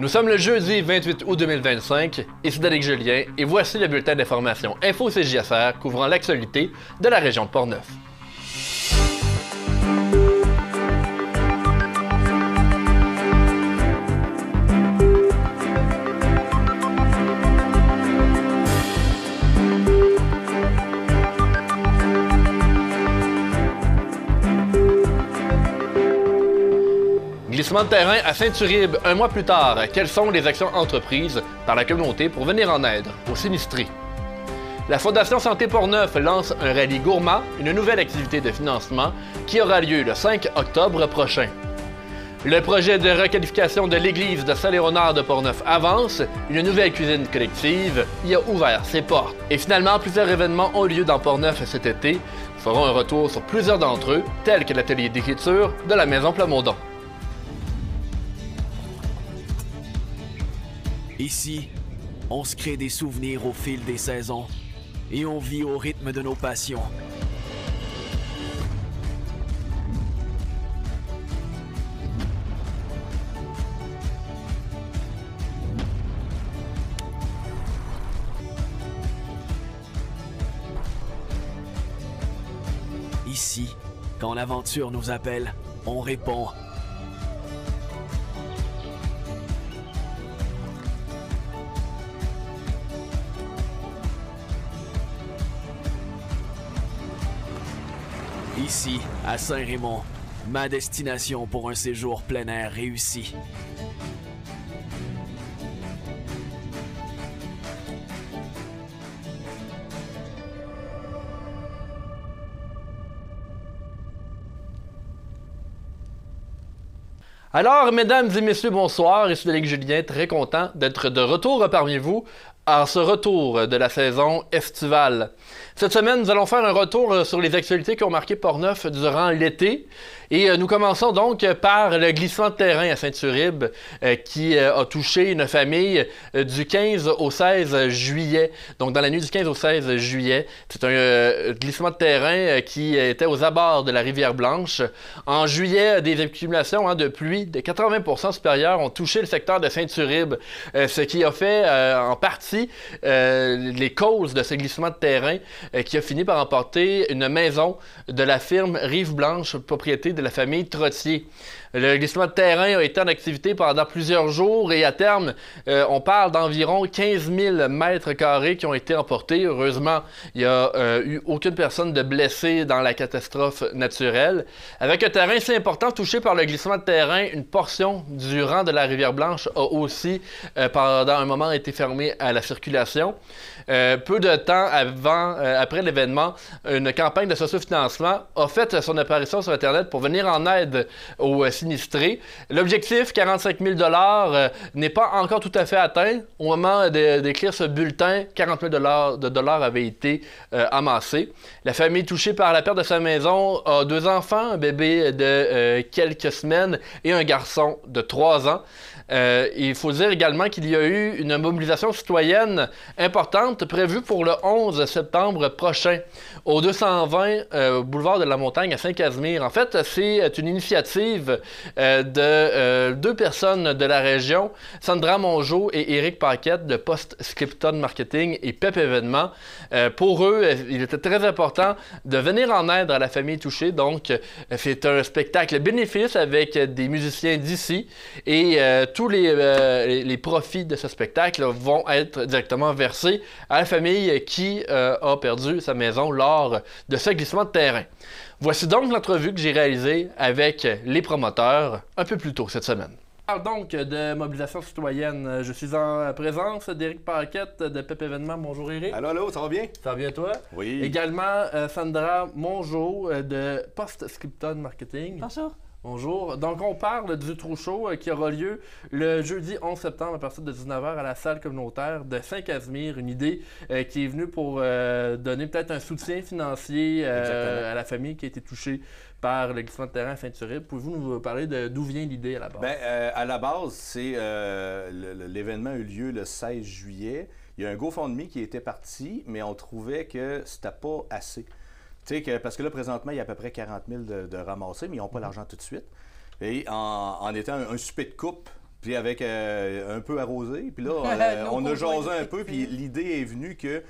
Nous sommes le jeudi 28 août 2025, ici Danick Julien, et voici le bulletin d'information Info-CJSR couvrant l'actualité de la région de Portneuf. Glissement de terrain à Saint-Uribe un mois plus tard. Quelles sont les actions entreprises par la communauté pour venir en aide aux sinistrés? La Fondation Santé Portneuf lance un rallye gourmand, une nouvelle activité de financement qui aura lieu le 5 octobre prochain. Le projet de requalification de l'église de Saint-Léonard de Portneuf avance. Une nouvelle cuisine collective y a ouvert ses portes. Et finalement, plusieurs événements ont lieu dans Portneuf cet été. Nous ferons un retour sur plusieurs d'entre eux, tels que l'atelier d'écriture de la Maison Plamondon. Ici, on se crée des souvenirs au fil des saisons et on vit au rythme de nos passions. Ici, quand l'aventure nous appelle, on répond. Ici, à Saint-Raymond, ma destination pour un séjour plein air réussi. Alors, mesdames et messieurs, bonsoir, ici Danick Julien, très content d'être de retour parmi vous en ce retour de la saison estivale. Cette semaine, nous allons faire un retour sur les actualités qui ont marqué Portneuf durant l'été. Et nous commençons donc par le glissement de terrain à Saint-Uribe qui a touché une famille du 15 au 16 juillet. Donc dans la nuit du 15 au 16 juillet, c'est un glissement de terrain qui était aux abords de la rivière Blanche. En juillet, des accumulations de pluie de 80% supérieures ont touché le secteur de Saint-Uribe, ce qui a fait en partie les causes de ce glissement de terrain qui a fini par emporter une maison de la firme Rive Blanche, propriété de la famille Trottier. Le glissement de terrain a été en activité pendant plusieurs jours et à terme, on parle d'environ 15 000 mètres carrés qui ont été emportés. Heureusement, il n'y a eu aucune personne de blessée dans la catastrophe naturelle. Avec un terrain si important touché par le glissement de terrain, une portion du rang de la rivière Blanche a aussi, pendant un moment, été fermée à la circulation. Peu de temps après l'événement, une campagne de sociofinancement a fait son apparition sur Internet pour venir en aide aux sinistrés. L'objectif, 45 000 n'est pas encore tout à fait atteint. Au moment d'écrire ce bulletin, 40 000 avaient été amassés. La famille touchée par la perte de sa maison a 2 enfants, un bébé de quelques semaines et un garçon de 3 ans. Il faut dire également qu'il y a eu une mobilisation citoyenne importante prévue pour le 11 septembre prochain au 220 boulevard de la Montagne à Saint-Casimir. En fait, c'est une initiative de 2 personnes de la région, Sandra Mongeau et Éric Paquette de Post-Scripton Marketing et PEP Événements. Pour eux, il était très important de venir en aide à la famille touchée. Donc, c'est un spectacle bénéfice avec des musiciens d'ici et tous les profits de ce spectacle vont être directement versés à la famille qui a perdu sa maison lors de ce glissement de terrain. Voici donc l'entrevue que j'ai réalisée avec les promoteurs un peu plus tôt cette semaine. On parle donc de mobilisation citoyenne. Je suis en présence d'Éric Paquette de PEP Événements. Bonjour Éric. Allô, allô, ça va bien? Ça va bien toi? Oui. Également Sandra Mongeau de Post-Scripton Marketing. Bonjour. Bonjour. Donc, on parle du Trou Show qui aura lieu le jeudi 11 septembre à partir de 19h à la salle communautaire de Saint-Casimir. Une idée qui est venue pour donner peut-être un soutien financier à la famille qui a été touchée par le glissement de terrain à Saint-Uribe. Pouvez-vous nous parler d'où vient l'idée à la base? À la base, c'est l'événement a eu lieu le 16 juillet. Il y a un GoFundMe qui était parti, mais on trouvait que c'était pas assez. Parce que là, présentement, il y a à peu près 40 000 de ramassés, mais ils n'ont pas l'argent tout de suite. Et en étant un souper de coupe puis avec un peu arrosé. Puis là, on a jasé un peu, puis l'idée est venue que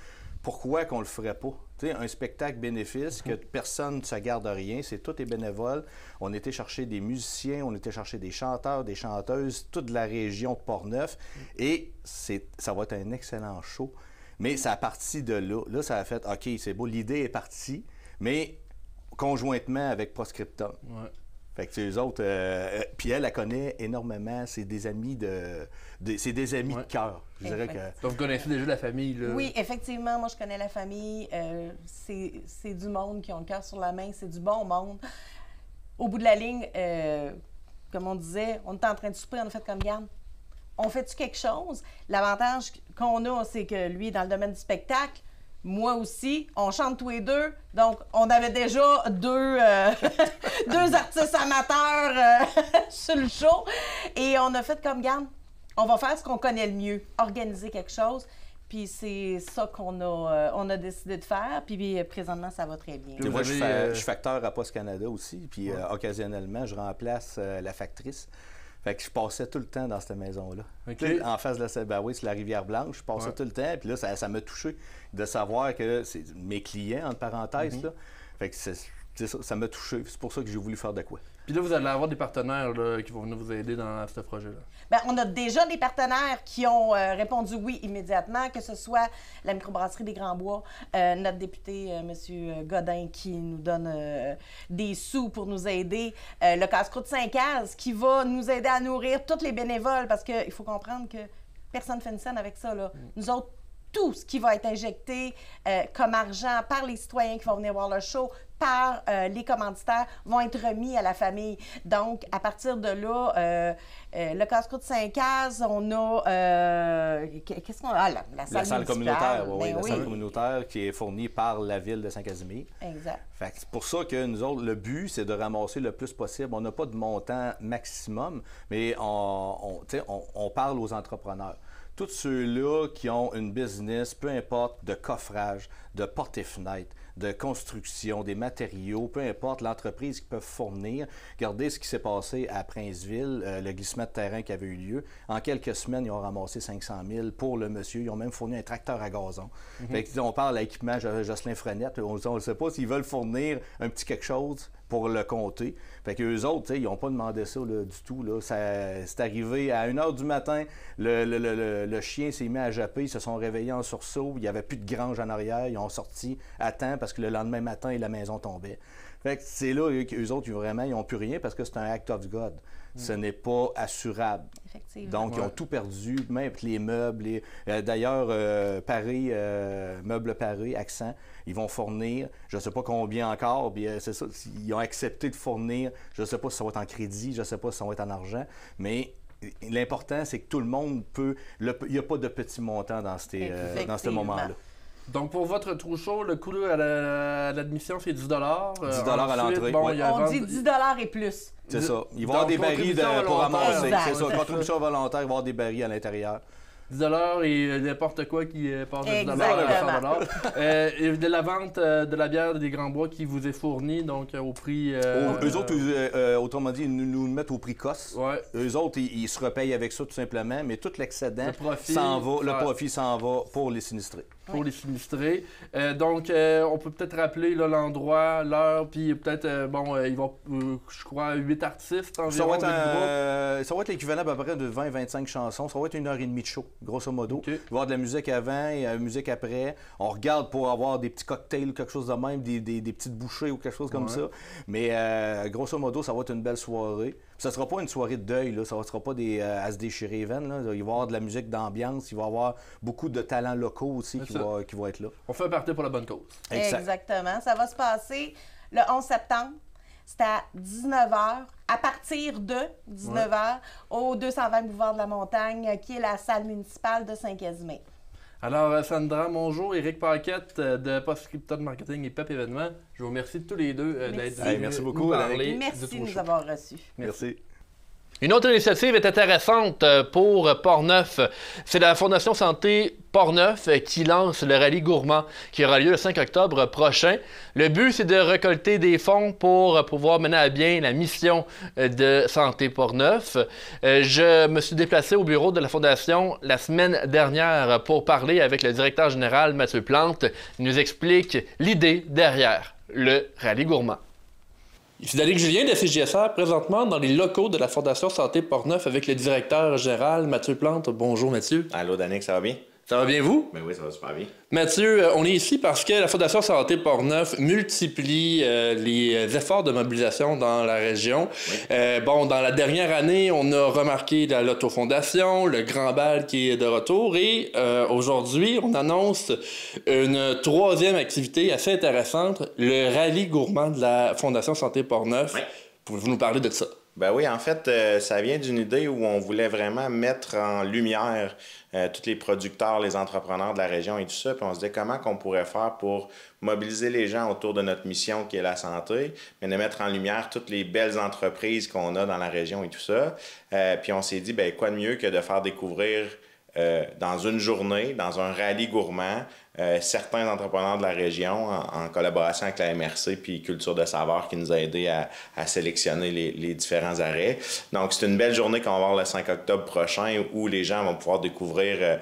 pourquoi qu'on le ferait pas? T'sais, un spectacle bénéfice, que personne ne se garde rien, c'est tout est bénévole. On était chercher des musiciens, on était chercher des chanteurs, des chanteuses, toute la région de Portneuf, et ça va être un excellent show. Mais ça a parti de là. Là, ça a fait, OK, c'est beau, l'idée est partie, mais conjointement avec Proscriptum. Ouais. Fait que eux autres, puis elle connaît énormément, c'est des amis c'est des amis de cœur. Je dirais que... Donc vous connaissez déjà la famille, là? Oui, effectivement, moi je connais la famille. C'est du monde qui ont le cœur sur la main, c'est du bon monde. Au bout de la ligne, comme on disait, on était en train de souper, on a fait comme garde. On fait-tu quelque chose? L'avantage qu'on a, c'est que lui, dans le domaine du spectacle, moi aussi, on chante tous les deux. Donc, on avait déjà deux artistes amateurs sur le show. Et on a fait comme, garde, on va faire ce qu'on connaît le mieux, organiser quelque chose. Puis c'est ça qu'on a décidé de faire. Puis présentement, ça va très bien. Moi, je suis facteur à Post Canada aussi. Puis occasionnellement, je remplace la factrice. Fait que je passais tout le temps dans cette maison-là. Okay. En face de c'est la Rivière-Blanche. Je passais tout le temps. Puis là, ça m'a touché de savoir que c'est mes clients, entre parenthèses. Là. Fait que ça m'a touché. C'est pour ça que j'ai voulu faire de quoi. Puis là, vous allez avoir des partenaires là, qui vont venir vous aider dans ce projet-là. Bien, on a déjà des partenaires qui ont répondu oui immédiatement, que ce soit la microbrasserie des Grands Bois, notre député, M. Godin, qui nous donne des sous pour nous aider, le casse-croûte Saint-Caz, qui va nous aider à nourrir tous les bénévoles, parce qu'il faut comprendre que personne ne fait une scène avec ça. Là. Nous autres, tout ce qui va être injecté comme argent par les citoyens qui vont venir voir le show, par les commanditaires, vont être remis à la famille. Donc, à partir de là, le casse-croûte Saint-Caz, on a... qu'est-ce qu'on a? La salle communautaire, oui. La salle communautaire qui est fournie par la ville de Saint-Casimir. Exact. Fait que c'est pour ça que nous autres, le but, c'est de ramasser le plus possible. On n'a pas de montant maximum, mais on parle aux entrepreneurs. Tous ceux-là qui ont une business, peu importe, de coffrage, de portes et fenêtres, de construction, des matériaux, peu importe l'entreprise qu'ils peuvent fournir. Regardez ce qui s'est passé à Princeville, le glissement de terrain qui avait eu lieu. En quelques semaines, ils ont ramassé 500 000 pour le monsieur. Ils ont même fourni un tracteur à gazon. Fait que, on parle à l'équipement Jocelyn Frenette. On ne sait pas s'ils veulent fournir un petit quelque chose pour le compter. Fait qu'eux autres, ils n'ont pas demandé ça là, du tout. Là. C'est arrivé à 1h du matin, le chien s'est mis à japper, ils se sont réveillés en sursaut, il n'y avait plus de grange en arrière, ils ont sorti à temps parce que le lendemain matin, la maison tombait. Fait que c'est là qu'eux autres, vraiment, ils n'ont plus rien parce que c'est un act of God. Ce n'est pas assurable. Effectivement. Donc, ils ont tout perdu, même les meubles. D'ailleurs, Paris, Meubles Paris, Accent, ils vont fournir, je ne sais pas combien encore, puis c'est ça, ils ont accepté de fournir, je ne sais pas si ça va être en crédit, je ne sais pas si ça va être en argent, mais l'important, c'est que tout le monde peut... Il n'y a pas de petits montants dans ce moment-là. Donc, pour votre trou chaud, le coût à l'admission, c'est 10 $. 10 à l'entrée. Bon, on dit 10 $ et plus. C'est ça. Il va y avoir des barils pour ramasser. C'est ça. Contribution volontaire, il va y avoir des barils à l'intérieur. 10 $ et n'importe quoi qui passe de 10 $ à 100 $. Et de la vente de la bière des Grands Bois qui vous est fournie, donc au prix... Eux autres, autrement dit, ils nous le mettent au prix COS. Ouais. Eux autres, ils se repayent avec ça tout simplement, mais tout l'excédent le profit s'en va pour les sinistrés. Pour les sinistrés. Donc, on peut peut-être rappeler l'endroit, l'heure, puis peut-être, ils vont, je crois, 8 artistes environ. Ça va être l'équivalent à peu près de 20-25 chansons. Ça va être 1h30 de show, grosso modo. Okay. Il va y avoir de la musique avant et de la musique après. On regarde pour avoir des petits cocktails ou quelque chose de même, des petites bouchées ou quelque chose comme ça. Mais grosso modo, ça va être une belle soirée. Ça ne sera pas une soirée de deuil, là. Ça ne sera pas à se déchirer les veines. Là. Il va y avoir de la musique d'ambiance, il va y avoir beaucoup de talents locaux aussi qui vont être là. On fait un party pour la bonne cause. Exactement. Ça va se passer le 11 septembre. C'est à 19h, à partir de 19h, au 220 Boulevard de la Montagne, qui est la salle municipale de Saint-Casimir. Alors, Sandra Mongeau, Éric Paquette de Postscriptum Marketing et PEP Événements, je vous remercie tous les deux d'être venus. Merci beaucoup. Merci de nous avoir reçus. Merci. Une autre initiative est intéressante pour Portneuf. C'est la Fondation Santé Portneuf qui lance le rallye gourmand qui aura lieu le 5 octobre prochain. Le but, c'est de récolter des fonds pour pouvoir mener à bien la mission de Santé Portneuf. Je me suis déplacé au bureau de la Fondation la semaine dernière pour parler avec le directeur général Mathieu Plante. Il nous explique l'idée derrière le rallye gourmand. Ici Danick Julien de CJSR, présentement dans les locaux de la Fondation Santé Portneuf avec le directeur général Mathieu Plante. Bonjour Mathieu. Allô Danick, ça va bien? Ça va bien vous? Ben oui, ça va super bien. Mathieu, on est ici parce que la Fondation Santé Portneuf multiplie les efforts de mobilisation dans la région. Oui. Dans la dernière année, on a remarqué la Loto-Fondation, le Grand Bal qui est de retour et aujourd'hui, on annonce une troisième activité assez intéressante, le rallye gourmand de la Fondation Santé Portneuf. Oui. Pouvez-vous nous parler de ça? Ben oui, en fait, ça vient d'une idée où on voulait vraiment mettre en lumière tous les producteurs, les entrepreneurs de la région et tout ça. Puis on se dit comment qu'on pourrait faire pour mobiliser les gens autour de notre mission qui est la santé, mais de mettre en lumière toutes les belles entreprises qu'on a dans la région et tout ça. Puis on s'est dit, ben quoi de mieux que de faire découvrir dans une journée, dans un rallye gourmand, certains entrepreneurs de la région en collaboration avec la MRC puis Culture de Saveur qui nous a aidés à sélectionner les différents arrêts. Donc, c'est une belle journée qu'on va avoir le 5 octobre prochain où les gens vont pouvoir découvrir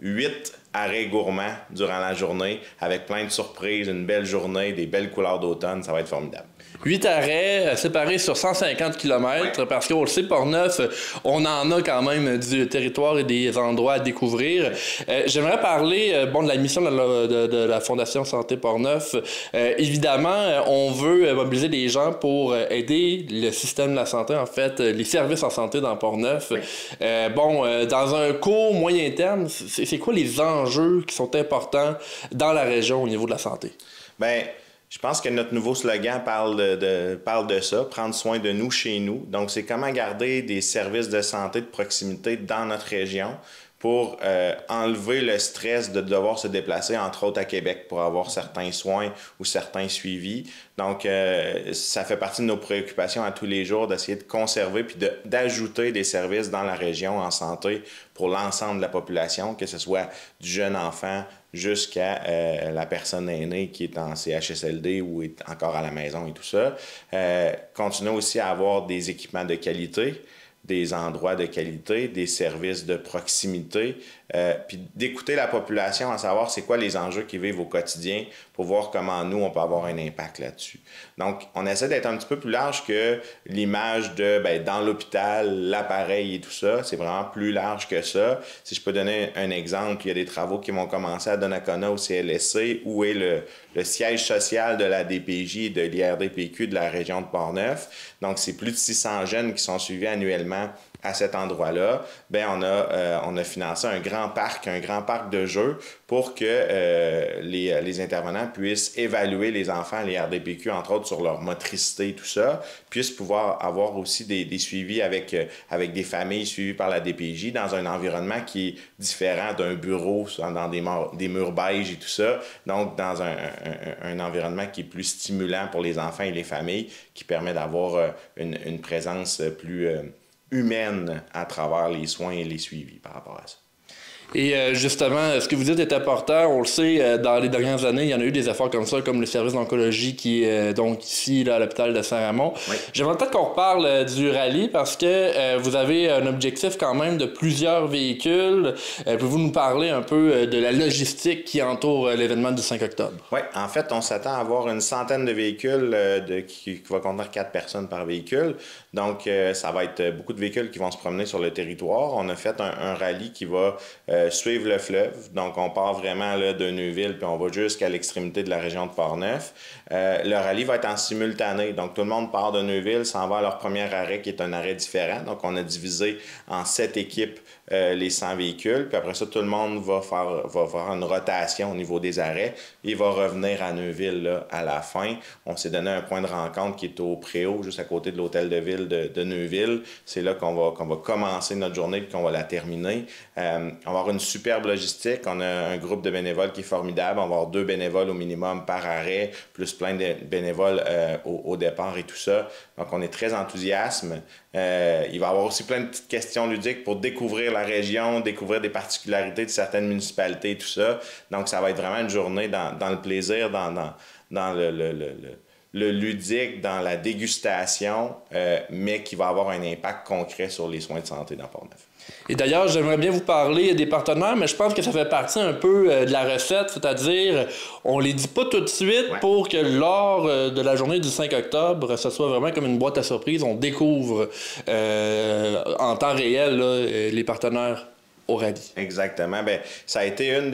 8 arrêts gourmands durant la journée avec plein de surprises, une belle journée, des belles couleurs d'automne. Ça va être formidable. 8 arrêts séparés sur 150 km, oui. Parce qu'on le sait, Portneuf, on en a quand même du territoire et des endroits à découvrir. J'aimerais parler de la mission de la Fondation Santé Portneuf. Évidemment, on veut mobiliser les gens pour aider le système de la santé, en fait, les services en santé dans Portneuf. Oui. Dans un court, moyen terme, c'est quoi les enjeux qui sont importants dans la région au niveau de la santé? Bien, je pense que notre nouveau slogan parle de ça, prendre soin de nous chez nous. Donc, c'est comment garder des services de santé de proximité dans notre région pour enlever le stress de devoir se déplacer, entre autres à Québec, pour avoir certains soins ou certains suivis. Donc, ça fait partie de nos préoccupations à tous les jours d'essayer de conserver puis d'ajouter des services dans la région en santé pour l'ensemble de la population, que ce soit du jeune enfant jusqu'à la personne aînée qui est en CHSLD ou est encore à la maison et tout ça. Continuer aussi à avoir des équipements de qualité, des endroits de qualité, des services de proximité, puis d'écouter la population à savoir c'est quoi les enjeux qu'ils vivent au quotidien pour voir comment nous, on peut avoir un impact là-dessus. Donc, on essaie d'être un petit peu plus large que l'image de dans l'hôpital, l'appareil et tout ça. C'est vraiment plus large que ça. Si je peux donner un exemple, il y a des travaux qui vont commencer à Donnacona au CLSC, où est le siège social de la DPJ et de l'IRDPQ de la région de Portneuf. Donc, c'est plus de 600 jeunes qui sont suivis annuellement à cet endroit-là. On a financé un grand parc de jeux pour que les intervenants puissent évaluer les enfants, les RDPQ, entre autres, sur leur motricité et tout ça, puissent pouvoir avoir aussi des suivis avec des familles suivies par la DPJ dans un environnement qui est différent d'un bureau, dans des murs beiges et tout ça, donc dans un environnement qui est plus stimulant pour les enfants et les familles, qui permet d'avoir une présence plus humaine à travers les soins et les suivis par rapport à ça. Et justement, ce que vous dites est important. On le sait, dans les dernières années, il y en a eu des efforts comme ça, comme le service d'oncologie qui est donc ici là, à l'hôpital de Saint-Ramon. Oui. J'aimerais peut-être qu'on reparle du rallye parce que vous avez un objectif quand même de plusieurs véhicules. Pouvez-vous nous parler un peu de la logistique qui entoure l'événement du 5 octobre? Oui, en fait, on s'attend à avoir une centaine de véhicules qui va contenir 4 personnes par véhicule. Donc, ça va être beaucoup de véhicules qui vont se promener sur le territoire. On a fait un rallye qui va suivre le fleuve. Donc, on part vraiment là, de Neuville, puis on va jusqu'à l'extrémité de la région de Portneuf. Le rallye va être en simultané. Donc, tout le monde part de Neuville, s'en va à leur premier arrêt, qui est un arrêt différent. Donc, on a divisé en 7 équipes les 100 véhicules. Puis après ça, tout le monde va faire une rotation au niveau des arrêts. Il va revenir à Neuville là, à la fin. On s'est donné un point de rencontre qui est au Préau, juste à côté de l'hôtel de ville de Neuville. C'est là qu'on va commencer notre journée et qu'on va la terminer. On va avoir une superbe logistique. On a un groupe de bénévoles qui est formidable. On va avoir 2 bénévoles au minimum par arrêt, plus plein de bénévoles au départ et tout ça. Donc, on est très enthousiaste. Il va y avoir aussi plein de petites questions ludiques pour découvrir la région, découvrir des particularités de certaines municipalités et tout ça. Donc, ça va être vraiment une journée dans le plaisir, dans le ludique, dans la dégustation, mais qui va avoir un impact concret sur les soins de santé dans Portneuf. Et d'ailleurs, j'aimerais bien vous parler des partenaires, mais je pense que ça fait partie un peu de la recette, c'est-à-dire on les dit pas tout de suite pour que lors de la journée du 5 octobre, ce soit vraiment comme une boîte à surprise, on découvre en temps réel là, les partenaires au rallye. Exactement. Bien, ça a été une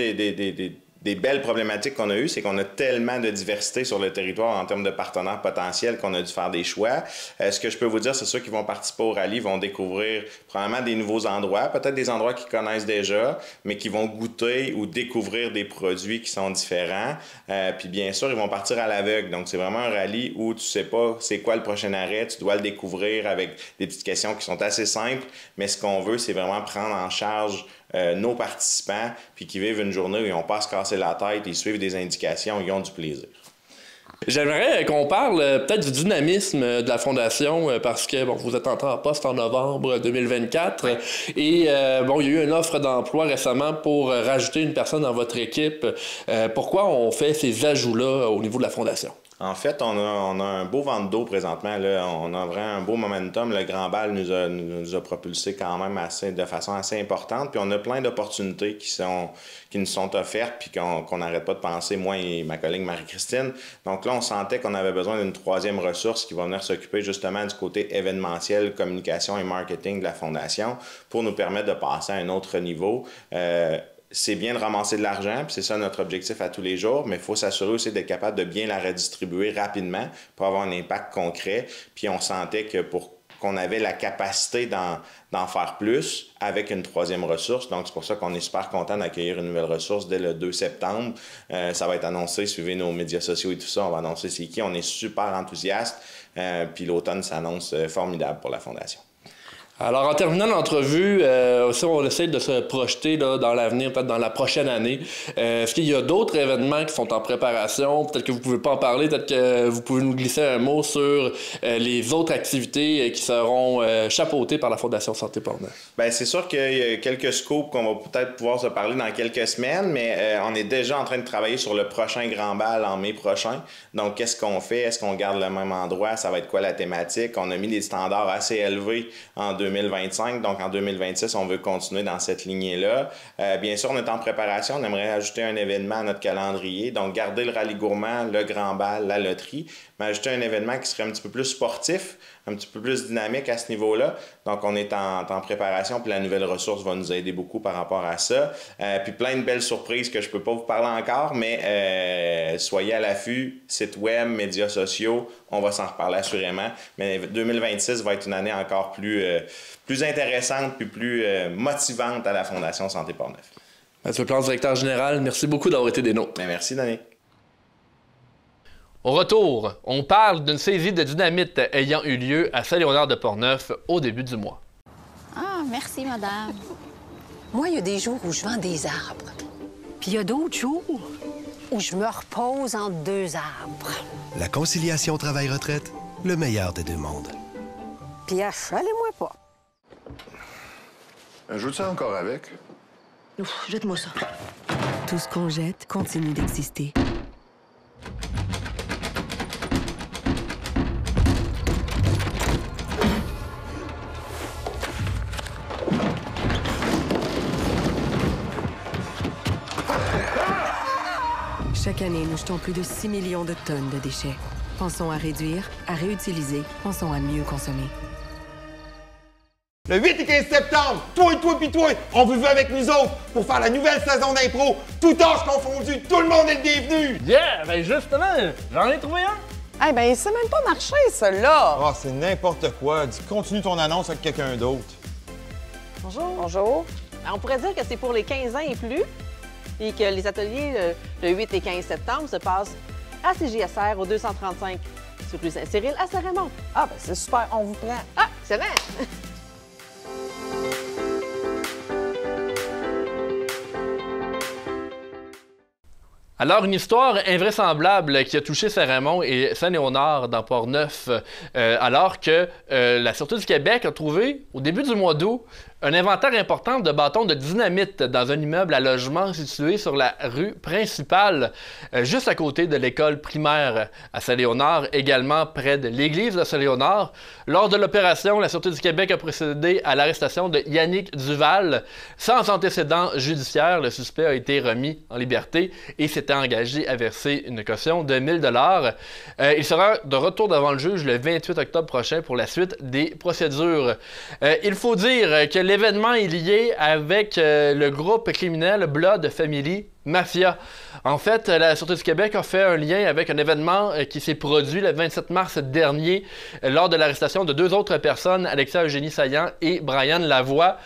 des belles problématiques qu'on a eues, c'est qu'on a tellement de diversité sur le territoire en termes de partenaires potentiels qu'on a dû faire des choix. Ce que je peux vous dire, c'est ceux qui vont participer au rallye vont découvrir probablement des nouveaux endroits, peut-être des endroits qu'ils connaissent déjà, mais qui vont goûter ou découvrir des produits qui sont différents. Puis bien sûr, ils vont partir à l'aveugle. Donc, c'est vraiment un rallye où tu sais pas c'est quoi le prochain arrêt, tu dois le découvrir avec des petites questions qui sont assez simples, mais ce qu'on veut, c'est vraiment prendre en charge nos participants, puis qui vivent une journée où ils n'ont pas à se casser la tête, ils suivent des indications, ils ont du plaisir. J'aimerais qu'on parle peut-être du dynamisme de la Fondation parce que bon, vous êtes entré en poste en novembre 2024 et bon, il y a eu une offre d'emploi récemment pour rajouter une personne dans votre équipe. Pourquoi on fait ces ajouts-là au niveau de la Fondation? En fait, on a un beau vent d'eau présentement. Là. On a vraiment un beau momentum. Le Grand Bal nous a propulsé quand même de façon assez importante. Puis on a plein d'opportunités qui nous sont offertes puis qu'on n'arrête pas de penser, moi et ma collègue Marie-Christine. Donc là, on sentait qu'on avait besoin d'une 3e ressource qui va venir s'occuper justement du côté événementiel, communication et marketing de la Fondation pour nous permettre de passer à un autre niveau. C'est bien de ramasser de l'argent, puis c'est ça notre objectif à tous les jours, mais il faut s'assurer aussi d'être capable de bien la redistribuer rapidement pour avoir un impact concret. Puis on sentait que qu'on avait la capacité d'en faire plus avec une 3e ressource. Donc, c'est pour ça qu'on est super content d'accueillir une nouvelle ressource dès le 2 septembre. Ça va être annoncé, suivez nos médias sociaux et tout ça, on va annoncer c'est qui. On est super enthousiaste, puis l'automne s'annonce formidable pour la Fondation. Alors, en terminant l'entrevue, aussi, on essaie de se projeter là, dans l'avenir, peut-être dans la prochaine année. Est-ce qu'il y a d'autres événements qui sont en préparation? Peut-être que vous ne pouvez pas en parler, peut-être que vous pouvez nous glisser un mot sur les autres activités qui seront chapeautées par la Fondation Santé Portneuf. Bien, c'est sûr qu'il y a quelques scoops qu'on va peut-être pouvoir se parler dans quelques semaines, mais on est déjà en train de travailler sur le prochain Grand Bal en mai prochain. Donc, qu'est-ce qu'on fait? Est-ce qu'on garde le même endroit? Ça va être quoi la thématique? On a mis des standards assez élevés en 2025, donc en 2026, on veut continuer dans cette lignée-là. Bien sûr, on est en préparation, on aimerait ajouter un événement à notre calendrier, donc garder le rallye gourmand, le Grand Bal, la loterie, mais ajouter un événement qui serait un petit peu plus sportif, un petit peu plus dynamique à ce niveau-là. Donc, on est en préparation, puis la nouvelle ressource va nous aider beaucoup par rapport à ça. Puis plein de belles surprises que je ne peux pas vous parler encore, mais soyez à l'affût, site web, médias sociaux, on va s'en reparler assurément. Mais 2026 va être une année encore plus intéressante puis plus motivante à la Fondation Santé Portneuf. Mathieu Plante, directeur général, merci beaucoup d'avoir été des nôtres. Bien, merci, Danny. Au retour, on parle d'une saisie de dynamite ayant eu lieu à Saint-Léonard de Portneuf au début du mois. Ah, merci, madame. Moi, il y a des jours où je vends des arbres. Puis il y a d'autres jours où je me repose entre 2 arbres. La conciliation travail-retraite, le meilleur des 2 mondes. Puis achalez-moi pas. Joue-tu encore avec? Ouf, jette-moi ça. Tout ce qu'on jette continue d'exister. Chaque année, nous jetons plus de 6 millions de tonnes de déchets. Pensons à réduire, à réutiliser, pensons à mieux consommer. Le 8 et 15 septembre, toi, puis toi, on vous veut avec nous autres pour faire la nouvelle saison d'impro. Tout âge confondu, tout le monde est le bienvenu. Yeah, ben justement, j'en ai trouvé un. Eh ben, ça n'a même pas marché, celui-là. Ah, c'est n'importe quoi. Dis, continue ton annonce avec quelqu'un d'autre. Bonjour. Bonjour. On pourrait dire que c'est pour les 15 ans et plus et que les ateliers le 8 et 15 septembre se passent à CJSR au 235 sur rue Saint-Cyril à Saint-Raymond. Ah, ben c'est super, on vous prend. Ah, c'est bien! Alors, une histoire invraisemblable qui a touché Saint-Raymond et Saint-Léonard dans Port-Neuf, alors que la Sûreté du Québec a trouvé, au début du mois d'août, un inventaire important de bâtons de dynamite dans un immeuble à logement situé sur la rue principale, juste à côté de l'école primaire à Saint-Léonard, également près de l'église de Saint-Léonard. Lors de l'opération, la Sûreté du Québec a procédé à l'arrestation de Yannick Duval. Sans antécédent judiciaire, le suspect a été remis en liberté et s'était engagé à verser une caution de 1 000 $. Il sera de retour devant le juge le 28 octobre prochain pour la suite des procédures. Il faut dire que l'événement est lié avec le groupe criminel Blood Family Mafia. En fait, la Sûreté du Québec a fait un lien avec un événement qui s'est produit le 27 mars dernier lors de l'arrestation de 2 autres personnes, Alexia Eugénie Saillant et Brian Lavoie.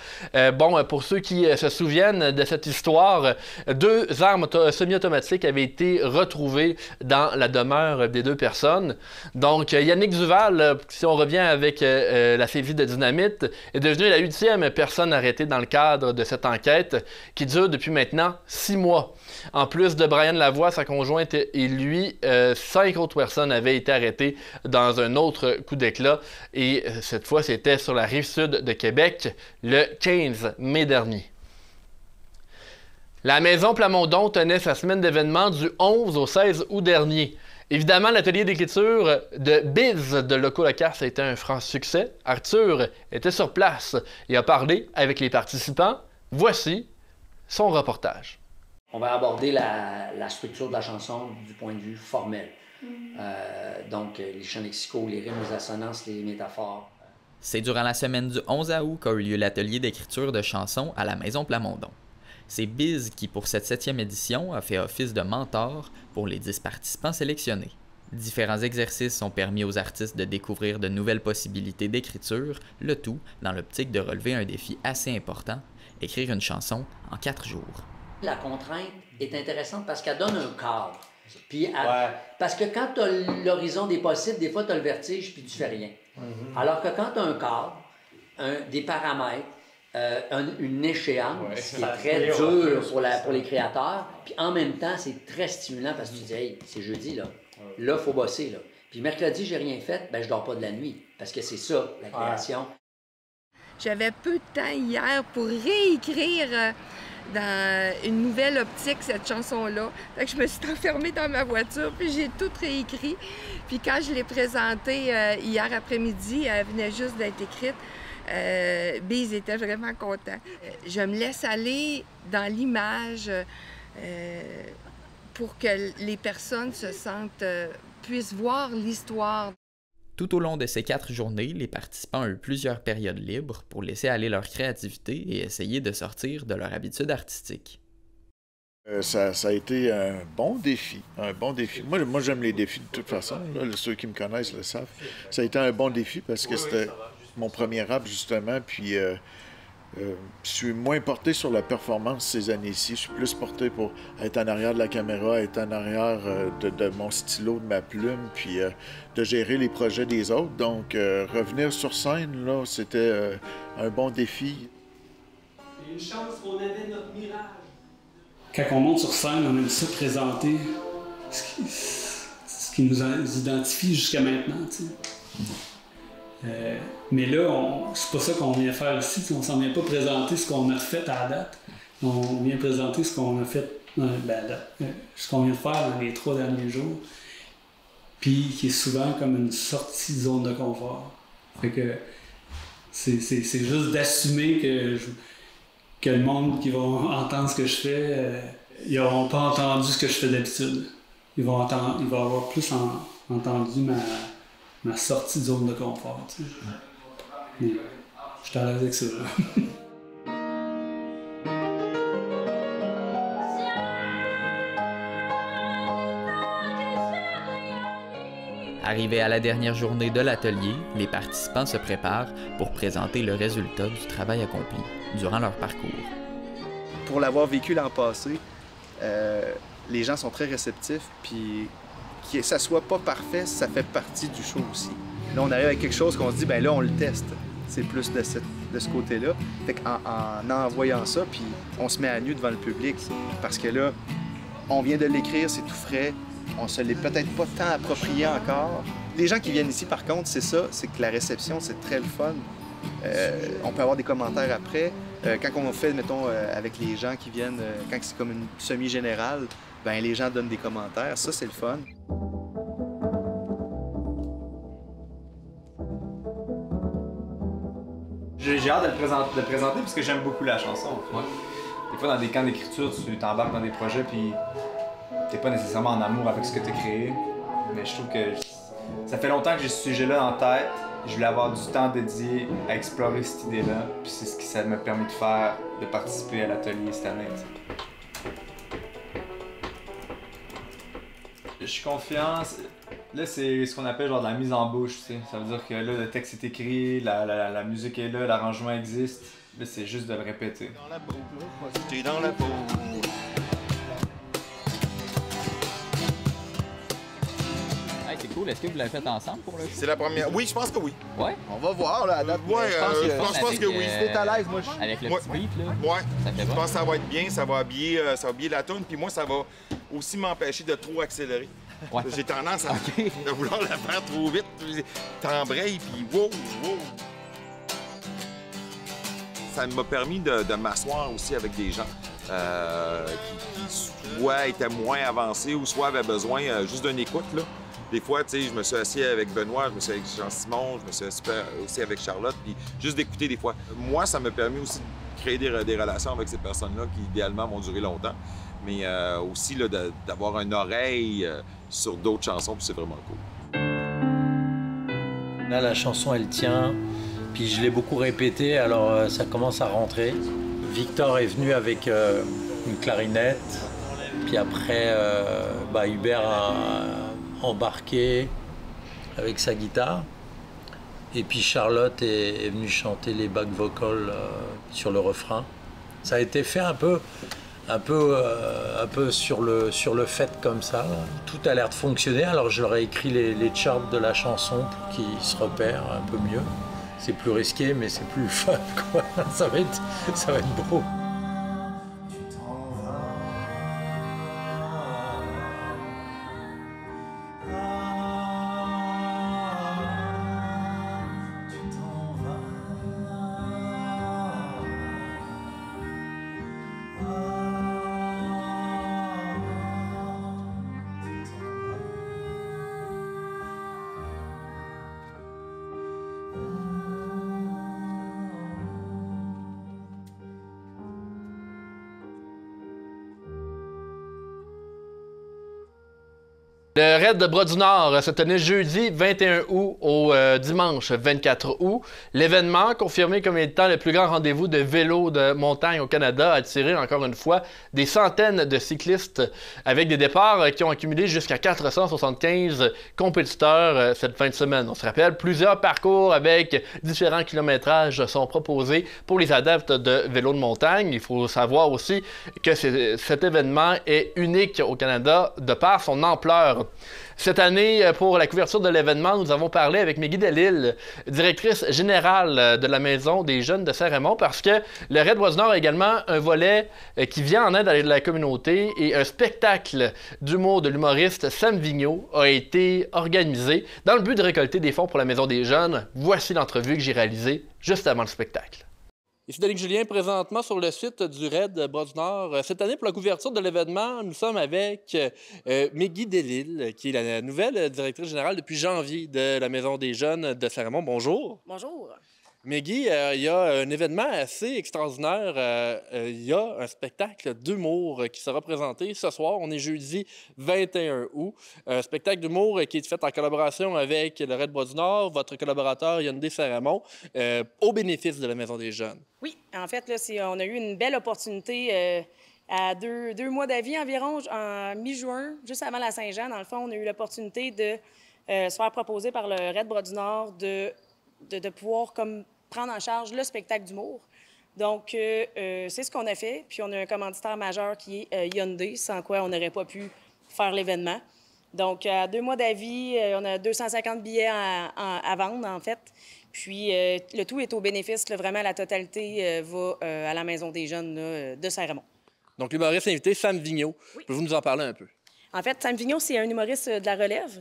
Pour ceux qui se souviennent de cette histoire, 2 armes semi-automatiques avaient été retrouvées dans la demeure des 2 personnes. Donc, Yannick Duval, si on revient avec la saisie de dynamite, est devenu la 8e personne arrêtée dans le cadre de cette enquête qui dure depuis maintenant 6 mois. En plus de Brian Lavoie, sa conjointe et lui, 5 autres personnes avaient été arrêtées dans un autre coup d'éclat. Et cette fois, c'était sur la rive sud de Québec, le 15 mai dernier. La Maison Plamondon tenait sa semaine d'événements du 11 au 16 août dernier. Évidemment, l'atelier d'écriture de Biz de Loco Locasse a été un franc succès. Arthur était sur place et a parlé avec les participants. Voici son reportage. On va aborder la structure de la chanson du point de vue formel. Donc, les chants lexicaux, les rimes, les assonances, les métaphores. C'est durant la semaine du 11 août qu'a eu lieu l'atelier d'écriture de chansons à la Maison Plamondon. C'est Biz qui, pour cette 7e édition, a fait office de mentor pour les 10 participants sélectionnés. Différents exercices ont permis aux artistes de découvrir de nouvelles possibilités d'écriture, le tout dans l'optique de relever un défi assez important, écrire une chanson en 4 jours. La contrainte est intéressante parce qu'elle donne un cadre. Puis parce que quand tu as l'horizon des possibles, des fois tu as le vertige puis tu fais rien. Alors que quand tu as un cadre, des paramètres, une échéance qui est très dure pour les créateurs, puis en même temps c'est très stimulant parce que tu dis « Hey, c'est jeudi, là il faut bosser. » là. Puis mercredi, j'ai rien fait, ben je dors pas de la nuit parce que c'est ça, la création. J'avais peu de temps hier pour réécrire dans une nouvelle optique cette chanson-là. Fait que je me suis enfermée dans ma voiture, puis j'ai tout réécrit. Puis quand je l'ai présentée hier après-midi, elle venait juste d'être écrite, Biz était vraiment content. Je me laisse aller dans l'image pour que les personnes se sentent, puissent voir l'histoire. Tout au long de ces 4 journées, les participants ont eu plusieurs périodes libres pour laisser aller leur créativité et essayer de sortir de leur habitude artistique. Ça a été un bon défi. Moi j'aime les défis de toute façon. Là, ceux qui me connaissent le savent. Ça a été un bon défi parce que c'était mon premier rap, justement. Puis je suis moins porté sur la performance ces années-ci. Je suis plus porté pour être en arrière de la caméra, être en arrière de mon stylo, de ma plume, puis de gérer les projets des autres. Donc, revenir sur scène, là, c'était un bon défi. Une chance qu'on avait notre mirage. Quand on monte sur scène, on aime ça présenter ce qui nous identifie jusqu'à maintenant, tu sais. Mais là, c'est pas ça qu'on vient faire ici. On s'en vient pas présenter ce qu'on a fait à la date. On vient présenter ce qu'on a fait, ce qu'on vient de faire dans les 3 derniers jours. Puis qui est souvent comme une sortie de zone de confort. Fait que c'est juste d'assumer que le monde qui va entendre ce que je fais, ils n'auront pas entendu ce que je fais d'habitude. Ils vont avoir plus entendu ma sortie de zone de confort. Tu sais. Mais je suis à l'aise avec ça. Arrivés à la dernière journée de l'atelier, les participants se préparent pour présenter le résultat du travail accompli durant leur parcours. Pour l'avoir vécu l'an passé, les gens sont très réceptifs, puis que ça soit pas parfait, ça fait partie du show aussi. Là, on arrive avec quelque chose qu'on se dit, ben là, on le teste. C'est plus de ce côté-là. Fait qu'en envoyant ça, puis on se met à nu devant le public, parce que là, On vient de l'écrire, c'est tout frais. On se l'est peut-être pas tant approprié encore. Les gens qui viennent ici, par contre, c'est ça, c'est que la réception, c'est très le fun. On peut avoir des commentaires après. Quand on fait, mettons, avec les gens qui viennent, quand c'est comme une semi-générale, ben les gens donnent des commentaires. Ça, c'est le fun. J'ai hâte de le présenter parce que j'aime beaucoup la chanson. Ouais. Des fois, dans des camps d'écriture, tu t'embarques dans des projets puis t'es pas nécessairement en amour avec ce que tu as créé. Mais je trouve que ça fait longtemps que j'ai ce sujet-là en tête. Je voulais avoir du temps dédié à explorer cette idée-là. Puis c'est ce que ça m'a permis de faire, de participer à l'atelier cette année. Je suis confiant. Là, c'est ce qu'on appelle genre de la mise en bouche, tu sais. Ça veut dire que là, le texte est écrit, la musique est là, l'arrangement existe. Là, c'est juste de le répéter. Dans la boue, t'es dans la boue. Hey, c'est cool. Est-ce que vous l'avez fait ensemble pour le coup? C'est la première. Oui, je pense que oui. Ouais? On va voir, là, à date. Ouais, je pense que oui. C'est à l'aise, moi. Avec le petit beat, là. Ouais. Ça fait Je bon. pense que ça va être bien, ça va habiller la toune, puis moi, ça va aussi m'empêcher de trop accélérer. Ouais. J'ai tendance à de vouloir la faire trop vite. T'embrayes, puis wow, wow. Ça m'a permis de m'asseoir aussi avec des gens qui soit étaient moins avancés ou soit avaient besoin juste d'une écoute, là. Des fois, tu sais, je me suis assis avec Benoît, je me suis assis avec Jean-Simon, je me suis assis aussi avec Charlotte, puis juste d'écouter des fois. Moi, ça m'a permis aussi de créer des relations avec ces personnes-là qui, idéalement, vont durer longtemps. Mais aussi là, d'avoir une oreille sur d'autres chansons, puis c'est vraiment cool. Là, la chanson, elle tient, puis je l'ai beaucoup répétée, alors ça commence à rentrer. Victor est venu avec une clarinette, puis après, Hubert a embarqué avec sa guitare, et puis Charlotte est venue chanter les back vocals sur le refrain. Ça a été fait un peu sur le fait comme ça. Tout a l'air de fonctionner, alors je leur ai écrit les charts de la chanson pour qu'ils se repèrent un peu mieux. C'est plus risqué, mais c'est plus fun, quoi. Ça va être beau. Le Raid de Bras du Nord se tenait jeudi 21 août au dimanche 24 août. L'événement, confirmé comme étant le plus grand rendez-vous de vélo de montagne au Canada, a attiré encore une fois des centaines de cyclistes avec des départs qui ont accumulé jusqu'à 475 compétiteurs cette fin de semaine. On se rappelle, plusieurs parcours avec différents kilométrages sont proposés pour les adeptes de vélo de montagne. Il faut savoir aussi que cet événement est unique au Canada de par son ampleur. Cette année, pour la couverture de l'événement, nous avons parlé avec Meggy Delisle, directrice générale de la Maison des Jeunes de Saint-Raymond, parce que le Raid Bras du Nord a également un volet qui vient en aide à la communauté et un spectacle d'humour de l'humoriste Sam Vigneault a été organisé dans le but de récolter des fonds pour la Maison des Jeunes. Voici l'entrevue que j'ai réalisée juste avant le spectacle. Ici Danick Julien, présentement sur le site du Raid Bras du Nord. Cette année, pour la couverture de l'événement, nous sommes avec Meggy Delisle, qui est la nouvelle directrice générale depuis janvier de la Maison des Jeunes de Saint-Raymond. Bonjour. Bonjour. Meggy, il y a un événement assez extraordinaire. Il y a un spectacle d'humour qui sera présenté ce soir. On est jeudi 21 août. Un spectacle d'humour qui est fait en collaboration avec le Raid Bras du Nord, votre collaborateur Hyundai Saint-Raymond, au bénéfice de la Maison des Jeunes. Oui, en fait, là, on a eu une belle opportunité à deux mois d'avis environ, en mi-juin, juste avant la Saint-Jean. Dans le fond, on a eu l'opportunité de se faire proposer par le Raid Bras du Nord de pouvoir comme prendre en charge le spectacle d'humour. Donc, c'est ce qu'on a fait. Puis, on a un commanditaire majeur qui est Hyundai, sans quoi on n'aurait pas pu faire l'événement. Donc, à 2 mois d'avis, on a 250 billets à vendre, en fait. Puis, le tout est au bénéfice. Là, vraiment, la totalité va à la Maison des Jeunes là, de Saint-Raymond. Donc, l'humoriste invité, Sam Vigneault. Pouvez-vous nous en parler un peu? En fait, Sam Vigneault, c'est un humoriste de la relève.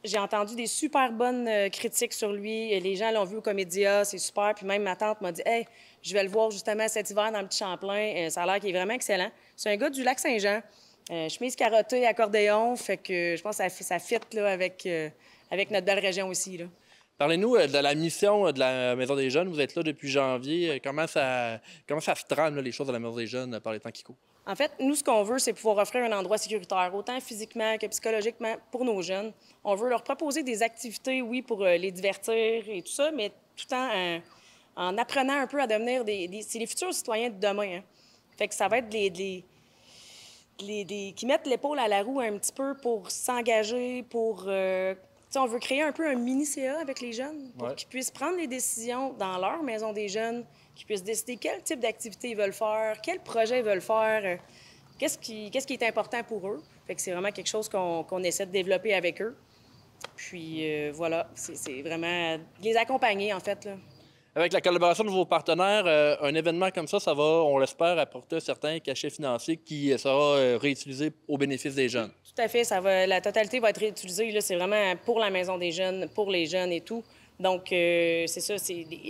J'ai entendu des super bonnes critiques sur lui. Les gens l'ont vu au Comédia, c'est super. Puis même ma tante m'a dit « Hey, je vais le voir justement cet hiver dans le Petit Champlain. Ça a l'air qu'il est vraiment excellent. » C'est un gars du Lac-Saint-Jean. Chemise carottée, accordéon. Fait que je pense que ça fit là, avec notre belle région aussi, là. Parlez-nous de la mission de la Maison des Jeunes. Vous êtes là depuis janvier. Comment ça se trame, là, les choses à la Maison des Jeunes par les temps qui courent? En fait, nous, ce qu'on veut, c'est pouvoir offrir un endroit sécuritaire, autant physiquement que psychologiquement, pour nos jeunes. On veut leur proposer des activités, oui, pour les divertir et tout ça, mais tout en apprenant un peu à devenir c'est les futurs citoyens de demain. Hein. Fait que ça va être qui mettent l'épaule à la roue un petit peu pour s'engager, pour... on veut créer un peu un mini-CA avec les jeunes pour qu'ils puissent prendre les décisions dans leur maison des jeunes, qu'ils puissent décider quel type d'activité ils veulent faire, quel projet ils veulent faire, qu'est-ce qui est important pour eux. Fait que c'est vraiment quelque chose qu'on essaie de développer avec eux. Puis voilà, c'est vraiment les accompagner, en fait, là. Avec la collaboration de vos partenaires, un événement comme ça va, on l'espère, apporter certains cachets financiers qui sera réutilisé au bénéfice des jeunes. Tout à fait. La totalité va être réutilisée. Là, c'est vraiment pour la Maison des Jeunes, pour les jeunes et tout. Donc, c'est ça.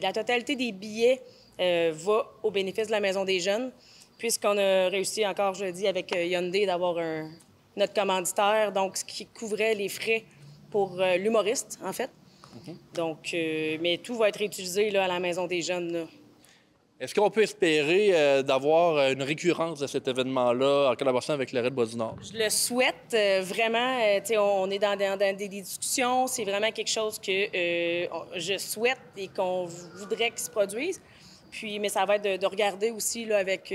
La totalité des billets va au bénéfice de la Maison des Jeunes, puisqu'on a réussi encore jeudi avec Hyundai d'avoir notre commanditaire, donc ce qui couvrait les frais pour l'humoriste, en fait. Donc, mais tout va être réutilisé là, à la Maison des Jeunes, là. Est-ce qu'on peut espérer d'avoir une récurrence de cet événement-là en collaboration avec le Raid Bois du Nord? Je le souhaite vraiment. On est dans des discussions. C'est vraiment quelque chose que je souhaite et qu'on voudrait qu'il se produise. Puis, mais ça va être de regarder aussi là, avec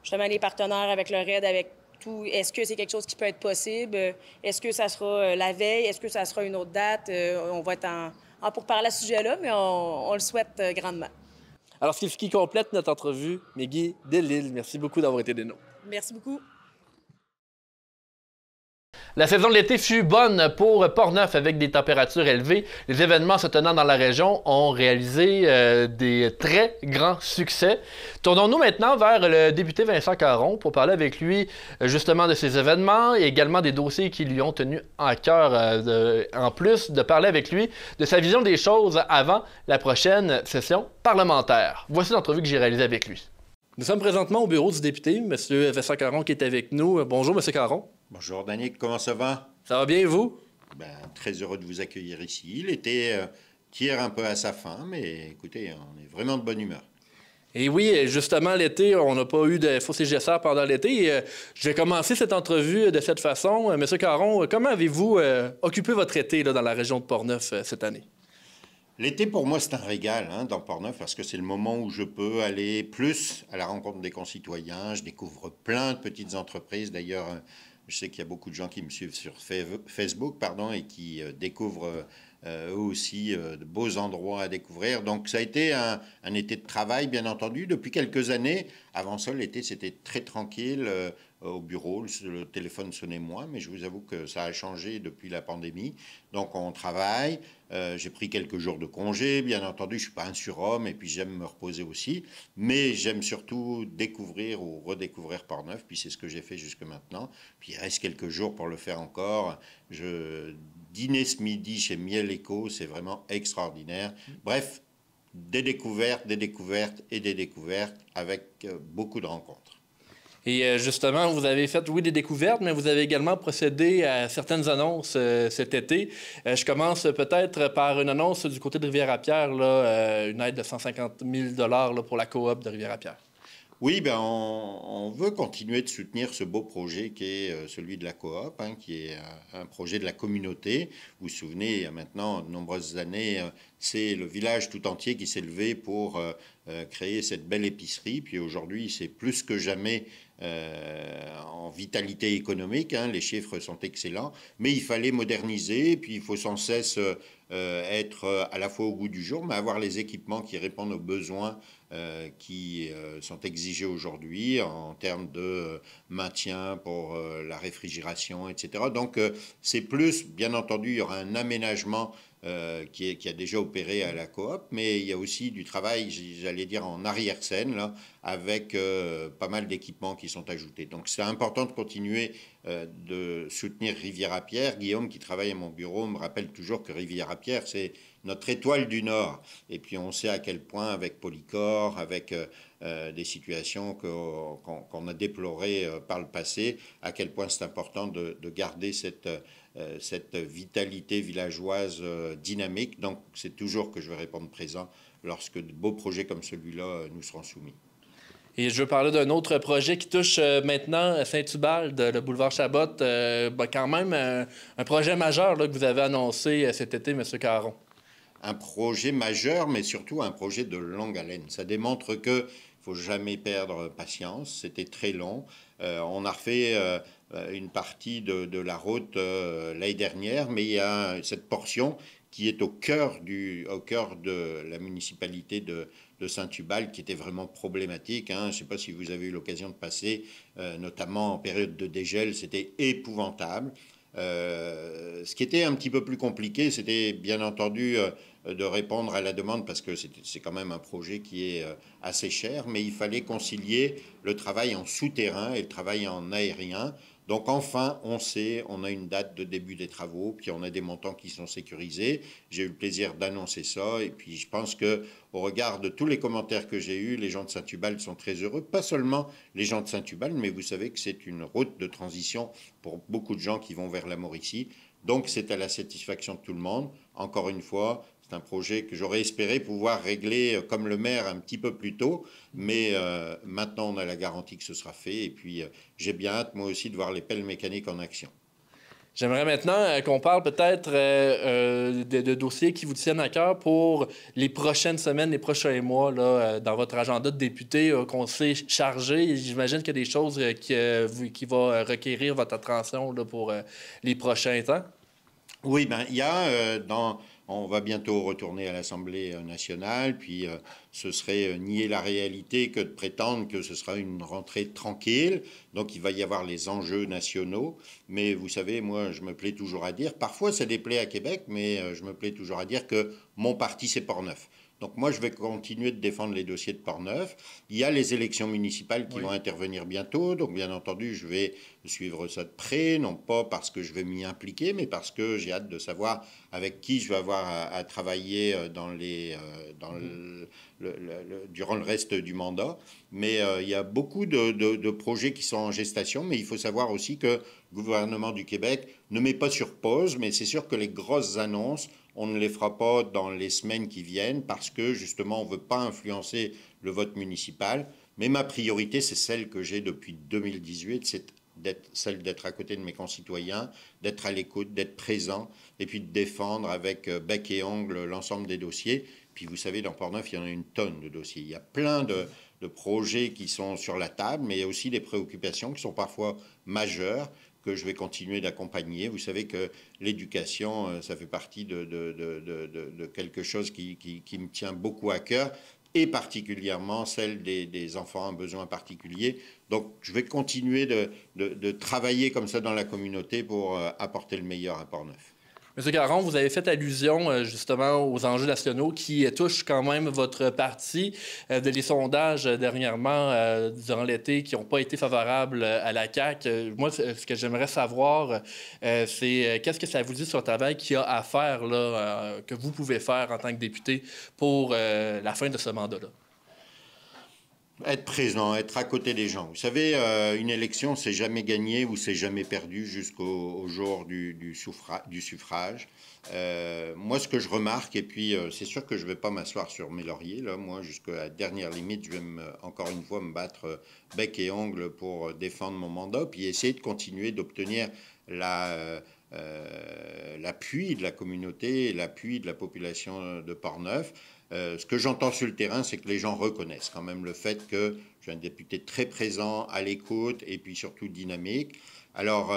justement les partenaires, avec le Raid, avec tout. Est-ce que c'est quelque chose qui peut être possible? Est-ce que ça sera la veille? Est-ce que ça sera une autre date? On va être en pourparlers à ce sujet-là, mais on le souhaite grandement. Alors, c'est ce qui complète notre entrevue. Mégui Delisle, merci beaucoup d'avoir été des nôtres. Merci beaucoup. La saison de l'été fut bonne pour Portneuf avec des températures élevées. Les événements se tenant dans la région ont réalisé des très grands succès. Tournons-nous maintenant vers le député Vincent Caron pour parler avec lui justement de ces événements et également des dossiers qui lui ont tenu à cœur, en plus de parler avec lui de sa vision des choses avant la prochaine session parlementaire. Voici l'entrevue que j'ai réalisée avec lui. Nous sommes présentement au bureau du député, M. Vincent Caron qui est avec nous. Bonjour, M. Caron. Bonjour, Danick. Comment ça va? Ça va bien, et vous? Très heureux de vous accueillir ici. L'été tire un peu à sa fin, mais écoutez, on est vraiment de bonne humeur. Et oui, justement, l'été, on n'a pas eu de fossé GSR pendant l'été. Je vais commencer cette entrevue de cette façon. M. Caron, comment avez-vous occupé votre été là, dans la région de Portneuf cette année? L'été, pour moi, c'est un régal dans Portneuf parce que c'est le moment où je peux aller plus à la rencontre des concitoyens. Je découvre plein de petites entreprises. D'ailleurs, je sais qu'il y a beaucoup de gens qui me suivent sur Facebook et qui découvrent eux aussi de beaux endroits à découvrir. Donc, ça a été un été de travail, bien entendu. Depuis quelques années, avant ça, l'été, c'était très tranquille. Au bureau, le téléphone sonnait moins, mais je vous avoue que ça a changé depuis la pandémie. Donc, on travaille. J'ai pris quelques jours de congé, bien entendu. Je ne suis pas un surhomme et puis j'aime me reposer aussi. Mais j'aime surtout découvrir ou redécouvrir Portneuf. Puis c'est ce que j'ai fait jusque maintenant. Puis il reste quelques jours pour le faire encore. Je dînais ce midi chez Miel Eco. C'est vraiment extraordinaire. Bref, des découvertes et des découvertes avec beaucoup de rencontres. Et justement, vous avez fait, oui, des découvertes, mais vous avez également procédé à certaines annonces cet été. Je commence peut-être par une annonce du côté de Rivière-à-Pierre, une aide de 150 000 $ pour la coop de Rivière-à-Pierre. Oui, on veut continuer de soutenir ce beau projet qui est celui de la coop, qui est un projet de la communauté. Vous vous souvenez, il y a maintenant de nombreuses années, c'est le village tout entier qui s'est levé pour créer cette belle épicerie. Puis aujourd'hui, c'est plus que jamais en vitalité économique. Les chiffres sont excellents, mais il fallait moderniser. Puis il faut sans cesse être à la fois au goût du jour, mais avoir les équipements qui répondent aux besoins qui sont exigés aujourd'hui en termes de maintien pour la réfrigération, etc. Donc c'est plus, bien entendu, il y aura un aménagement qui a déjà opéré à la coop, mais il y a aussi du travail, j'allais dire, en arrière-scène, là, avec pas mal d'équipements qui sont ajoutés. Donc c'est important de continuer de soutenir Rivière-à-Pierre. Guillaume, qui travaille à mon bureau, me rappelle toujours que Rivière-à-Pierre, c'est notre étoile du Nord. Et puis on sait à quel point, avec Polycor, avec des situations qu'on a déplorées par le passé, à quel point c'est important de garder cette vitalité villageoise dynamique. Donc c'est toujours que je vais répondre présent lorsque de beaux projets comme celui-là nous seront soumis. Et je veux parler d'un autre projet qui touche maintenant Saint-Ubalde, le boulevard Chabot. Quand même un projet majeur là, que vous avez annoncé cet été, M. Caron. Un projet majeur, mais surtout un projet de longue haleine. Ça démontre qu'il ne faut jamais perdre patience. C'était très long. On a refait une partie de la route l'année dernière, mais il y a cette portion qui est au cœur de la municipalité de Saint-Ubalde, qui était vraiment problématique. Hein. Je ne sais pas si vous avez eu l'occasion de passer, notamment en période de dégel, c'était épouvantable. Ce qui était un petit peu plus compliqué, c'était bien entendu de répondre à la demande, parce que c'est quand même un projet qui est assez cher, mais il fallait concilier le travail en souterrain et le travail en aérien. Donc enfin, on a une date de début des travaux, puis on a des montants qui sont sécurisés. J'ai eu le plaisir d'annoncer ça, et puis je pense que au regard de tous les commentaires que j'ai eus, les gens de Saint-Ubalde sont très heureux. Pas seulement les gens de Saint-Ubalde, mais vous savez que c'est une route de transition pour beaucoup de gens qui vont vers la Mauricie. Donc c'est à la satisfaction de tout le monde. Encore une fois, c'est un projet que j'aurais espéré pouvoir régler comme le maire un petit peu plus tôt, mais maintenant on a la garantie que ce sera fait, et puis j'ai bien hâte moi aussi de voir les pelles mécaniques en action. J'aimerais maintenant qu'on parle peut-être de dossiers qui vous tiennent à cœur pour les prochaines semaines, les prochains mois, là, dans votre agenda de député qu'on s'est chargé. J'imagine qu'il y a des choses qui vont requérir votre attention là, pour les prochains temps. Oui, ben il y a on va bientôt retourner à l'Assemblée nationale, puis ce serait nier la réalité que de prétendre que ce sera une rentrée tranquille. Donc il va y avoir les enjeux nationaux. Mais vous savez, moi, je me plais toujours à dire, parfois ça déplaît à Québec, mais je me plais toujours à dire que mon parti, c'est Portneuf. Donc moi, je vais continuer de défendre les dossiers de Portneuf. Il y a les élections municipales qui vont intervenir bientôt. Donc bien entendu, je vais suivre ça de près, non pas parce que je vais m'y impliquer, mais parce que j'ai hâte de savoir avec qui je vais avoir à travailler durant le reste du mandat. Mais il y a beaucoup de projets qui sont en gestation, mais il faut savoir aussi que le gouvernement du Québec ne met pas sur pause, mais c'est sûr que les grosses annonces, on ne les fera pas dans les semaines qui viennent parce que justement on ne veut pas influencer le vote municipal. Mais ma priorité, c'est celle que j'ai depuis 2018, c'est celle d'être à côté de mes concitoyens, d'être à l'écoute, d'être présent et puis de défendre avec bec et ongle l'ensemble des dossiers. Puis vous savez, dans Portneuf, il y en a une tonne de dossiers. Il y a plein de projets qui sont sur la table, mais il y a aussi des préoccupations qui sont parfois majeures, que je vais continuer d'accompagner. Vous savez que l'éducation, ça fait partie de quelque chose qui me tient beaucoup à cœur, et particulièrement celle des enfants à besoins particuliers. Donc, je vais continuer de travailler comme ça dans la communauté pour apporter le meilleur à Portneuf. M. Caron, vous avez fait allusion justement aux enjeux nationaux qui touchent quand même votre parti. Les sondages dernièrement, durant l'été, qui n'ont pas été favorables à la CAQ. Moi, ce que j'aimerais savoir, c'est qu'est-ce que ça vous dit sur le travail qu'il y a à faire, là, que vous pouvez faire en tant que député pour la fin de ce mandat-là? Être présent, être à côté des gens. Vous savez, une élection, c'est jamais gagné ou c'est jamais perdu jusqu'au jour du suffrage. Moi, ce que je remarque, et puis c'est sûr que je ne vais pas m'asseoir sur mes lauriers, là, moi, jusqu'à la dernière limite, je vais encore une fois me battre bec et ongle pour défendre mon mandat, puis essayer de continuer d'obtenir l'appui de la communauté, l'appui de la population de Portneuf. Ce que j'entends sur le terrain, c'est que les gens reconnaissent quand même le fait que je suis un député très présent, à l'écoute et puis surtout dynamique. Alors,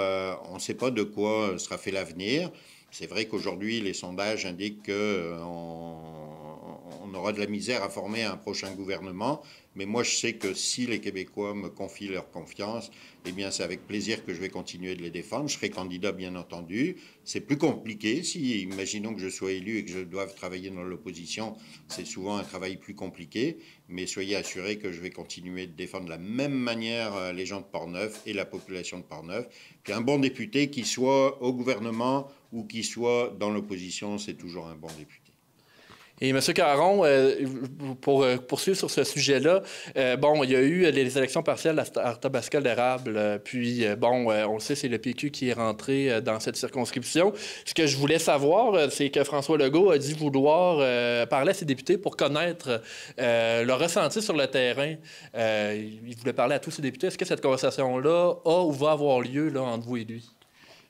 on ne sait pas de quoi sera fait l'avenir. C'est vrai qu'aujourd'hui, les sondages indiquent qu'on on aura de la misère à former un prochain gouvernement. Mais moi, je sais que si les Québécois me confient leur confiance, eh bien, c'est avec plaisir que je vais continuer de les défendre. Je serai candidat, bien entendu. C'est plus compliqué. Si, imaginons que je sois élu et que je doive travailler dans l'opposition, c'est souvent un travail plus compliqué. Mais soyez assurés que je vais continuer de défendre de la même manière les gens de Portneuf et la population de Portneuf. Puis un bon député, qu'il soit au gouvernement ou qu'il soit dans l'opposition, c'est toujours un bon député. Et M. Caron, pour poursuivre sur ce sujet-là, bon, il y a eu les élections partielles à Arthabasca-l'Érable, puis bon, on le sait, c'est le PQ qui est rentré dans cette circonscription. Ce que je voulais savoir, c'est que François Legault a dit vouloir parler à ses députés pour connaître leur ressenti sur le terrain. Il voulait parler à tous ses députés. Est-ce que cette conversation-là a ou va avoir lieu là, entre vous et lui?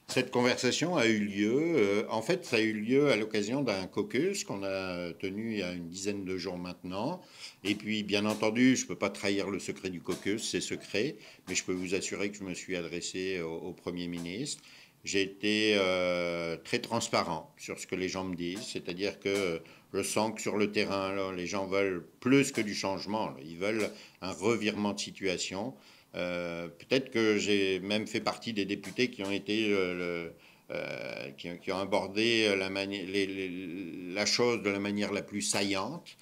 Cette conversation a eu lieu, en fait, ça a eu lieu à l'occasion d'un caucus qu'on a tenu il y a une dizaine de jours maintenant. Et puis, bien entendu, je ne peux pas trahir le secret du caucus, c'est secret, mais je peux vous assurer que je me suis adressé au Premier ministre. J'ai été très transparent sur ce que les gens me disent, c'est-à-dire que je sens que sur le terrain, là, les gens veulent plus que du changement, là. Ils veulent un revirement de situation. Peut-être que j'ai même fait partie des députés qui ont été qui ont abordé la chose de la manière la plus saillante,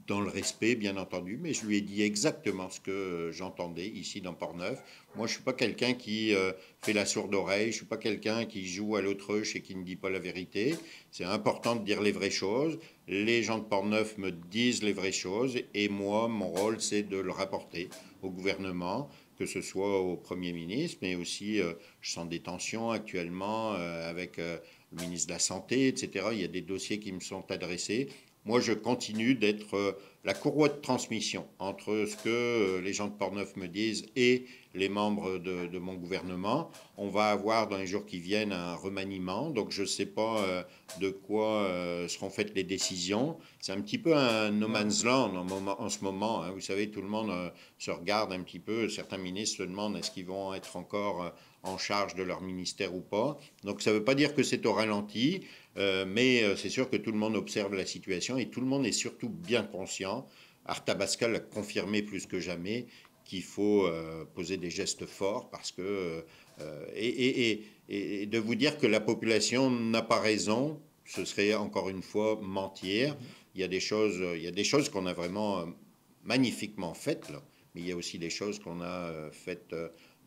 dans le respect bien entendu, mais je lui ai dit exactement ce que j'entendais ici dans Portneuf. Moi, je ne suis pas quelqu'un qui fait la sourde oreille, je ne suis pas quelqu'un qui joue à l'autruche et qui ne dit pas la vérité. C'est important de dire les vraies choses. Les gens de Portneuf me disent les vraies choses et moi, mon rôle, c'est de le rapporter au gouvernement, que ce soit au Premier ministre, mais aussi, je sens des tensions actuellement avec le ministre de la Santé, etc. Il y a des dossiers qui me sont adressés. Moi, je continue d'être la courroie de transmission entre ce que les gens de Portneuf me disent et les membres de mon gouvernement. On va avoir dans les jours qui viennent un remaniement, donc je ne sais pas de quoi seront faites les décisions. C'est un petit peu un no man's land en ce moment. Hein. Vous savez, tout le monde se regarde un petit peu. Certains ministres se demandent est-ce qu'ils vont être encore en charge de leur ministère ou pas. Donc ça ne veut pas dire que c'est au ralenti, mais c'est sûr que tout le monde observe la situation et tout le monde est surtout bien conscient. Arthabasca l'a confirmé plus que jamais qu'il faut poser des gestes forts parce que et de vous dire que la population n'a pas raison, ce serait encore une fois mentir. Il y a des choses qu'on a vraiment magnifiquement faites là, mais il y a aussi des choses qu'on a faites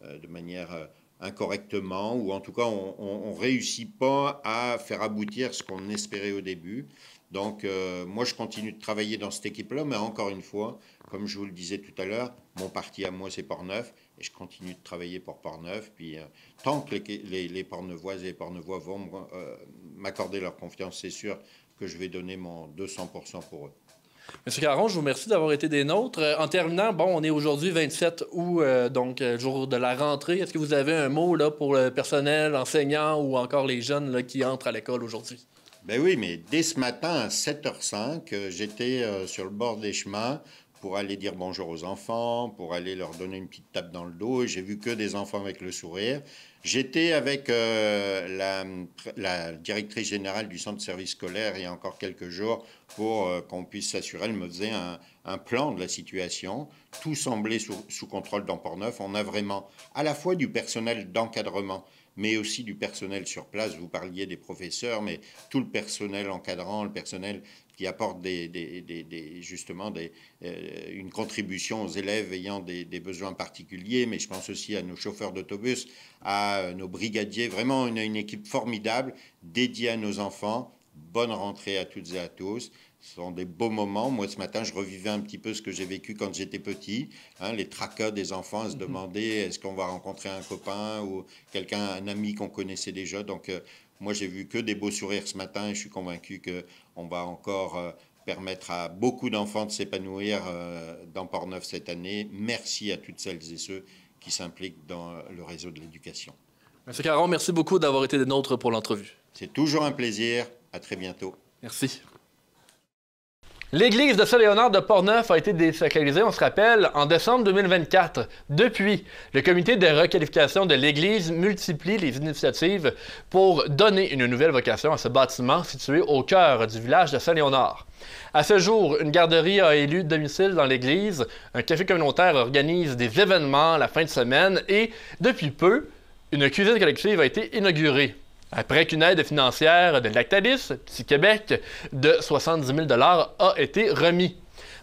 de manière incorrectement, ou en tout cas on ne réussit pas à faire aboutir ce qu'on espérait au début. Donc moi je continue de travailler dans cette équipe-là, mais encore une fois, comme je vous le disais tout à l'heure, mon parti à moi c'est Portneuf, et je continue de travailler pour Portneuf, puis tant que les Portneuvoises et les Portneuvois vont m'accorder leur confiance, c'est sûr que je vais donner mon 200% pour eux. Monsieur Caron, je vous remercie d'avoir été des nôtres. En terminant, bon, on est aujourd'hui 27 août, donc jour de la rentrée. Est-ce que vous avez un mot là, pour le personnel, enseignant ou encore les jeunes là, qui entrent à l'école aujourd'hui? Ben oui, mais dès ce matin à 7h05, j'étais sur le bord des chemins pour aller dire bonjour aux enfants, pour aller leur donner une petite tape dans le dos, et j'ai vu que des enfants avec le sourire. J'étais avec la directrice générale du centre de service scolaire il y a encore quelques jours pour qu'on puisse s'assurer. Elle me faisait un plan de la situation. Tout semblait sous contrôle dans Portneuf. On a vraiment à la fois du personnel d'encadrement, mais aussi du personnel sur place. Vous parliez des professeurs, mais tout le personnel encadrant, le personnel qui apporte justement une contribution aux élèves ayant des besoins particuliers, mais je pense aussi à nos chauffeurs d'autobus, à nos brigadiers. Vraiment, on a une équipe formidable dédiée à nos enfants. Bonne rentrée à toutes et à tous. Ce sont des beaux moments. Moi, ce matin, je revivais un petit peu ce que j'ai vécu quand j'étais petit. Hein, les tracas des enfants à se demander est-ce qu'on va rencontrer un copain ou quelqu'un, un ami qu'on connaissait déjà. Donc, moi, j'ai vu que des beaux sourires ce matin et je suis convaincu qu'on va encore permettre à beaucoup d'enfants de s'épanouir dans Portneuf cette année. Merci à toutes celles et ceux qui s'impliquent dans le réseau de l'éducation. Monsieur Caron, merci beaucoup d'avoir été des nôtres pour l'entrevue. C'est toujours un plaisir. À très bientôt. Merci. L'église de Saint-Léonard de Portneuf a été désacralisée, on se rappelle, en décembre 2024. Depuis, le comité de requalification de l'église multiplie les initiatives pour donner une nouvelle vocation à ce bâtiment situé au cœur du village de Saint-Léonard. À ce jour, une garderie a élu domicile dans l'église, un café communautaire organise des événements la fin de semaine et, depuis peu, une cuisine collective a été inaugurée. Après qu'une aide financière de Lactalis, Petit Québec, de 70 000 $ a été remis.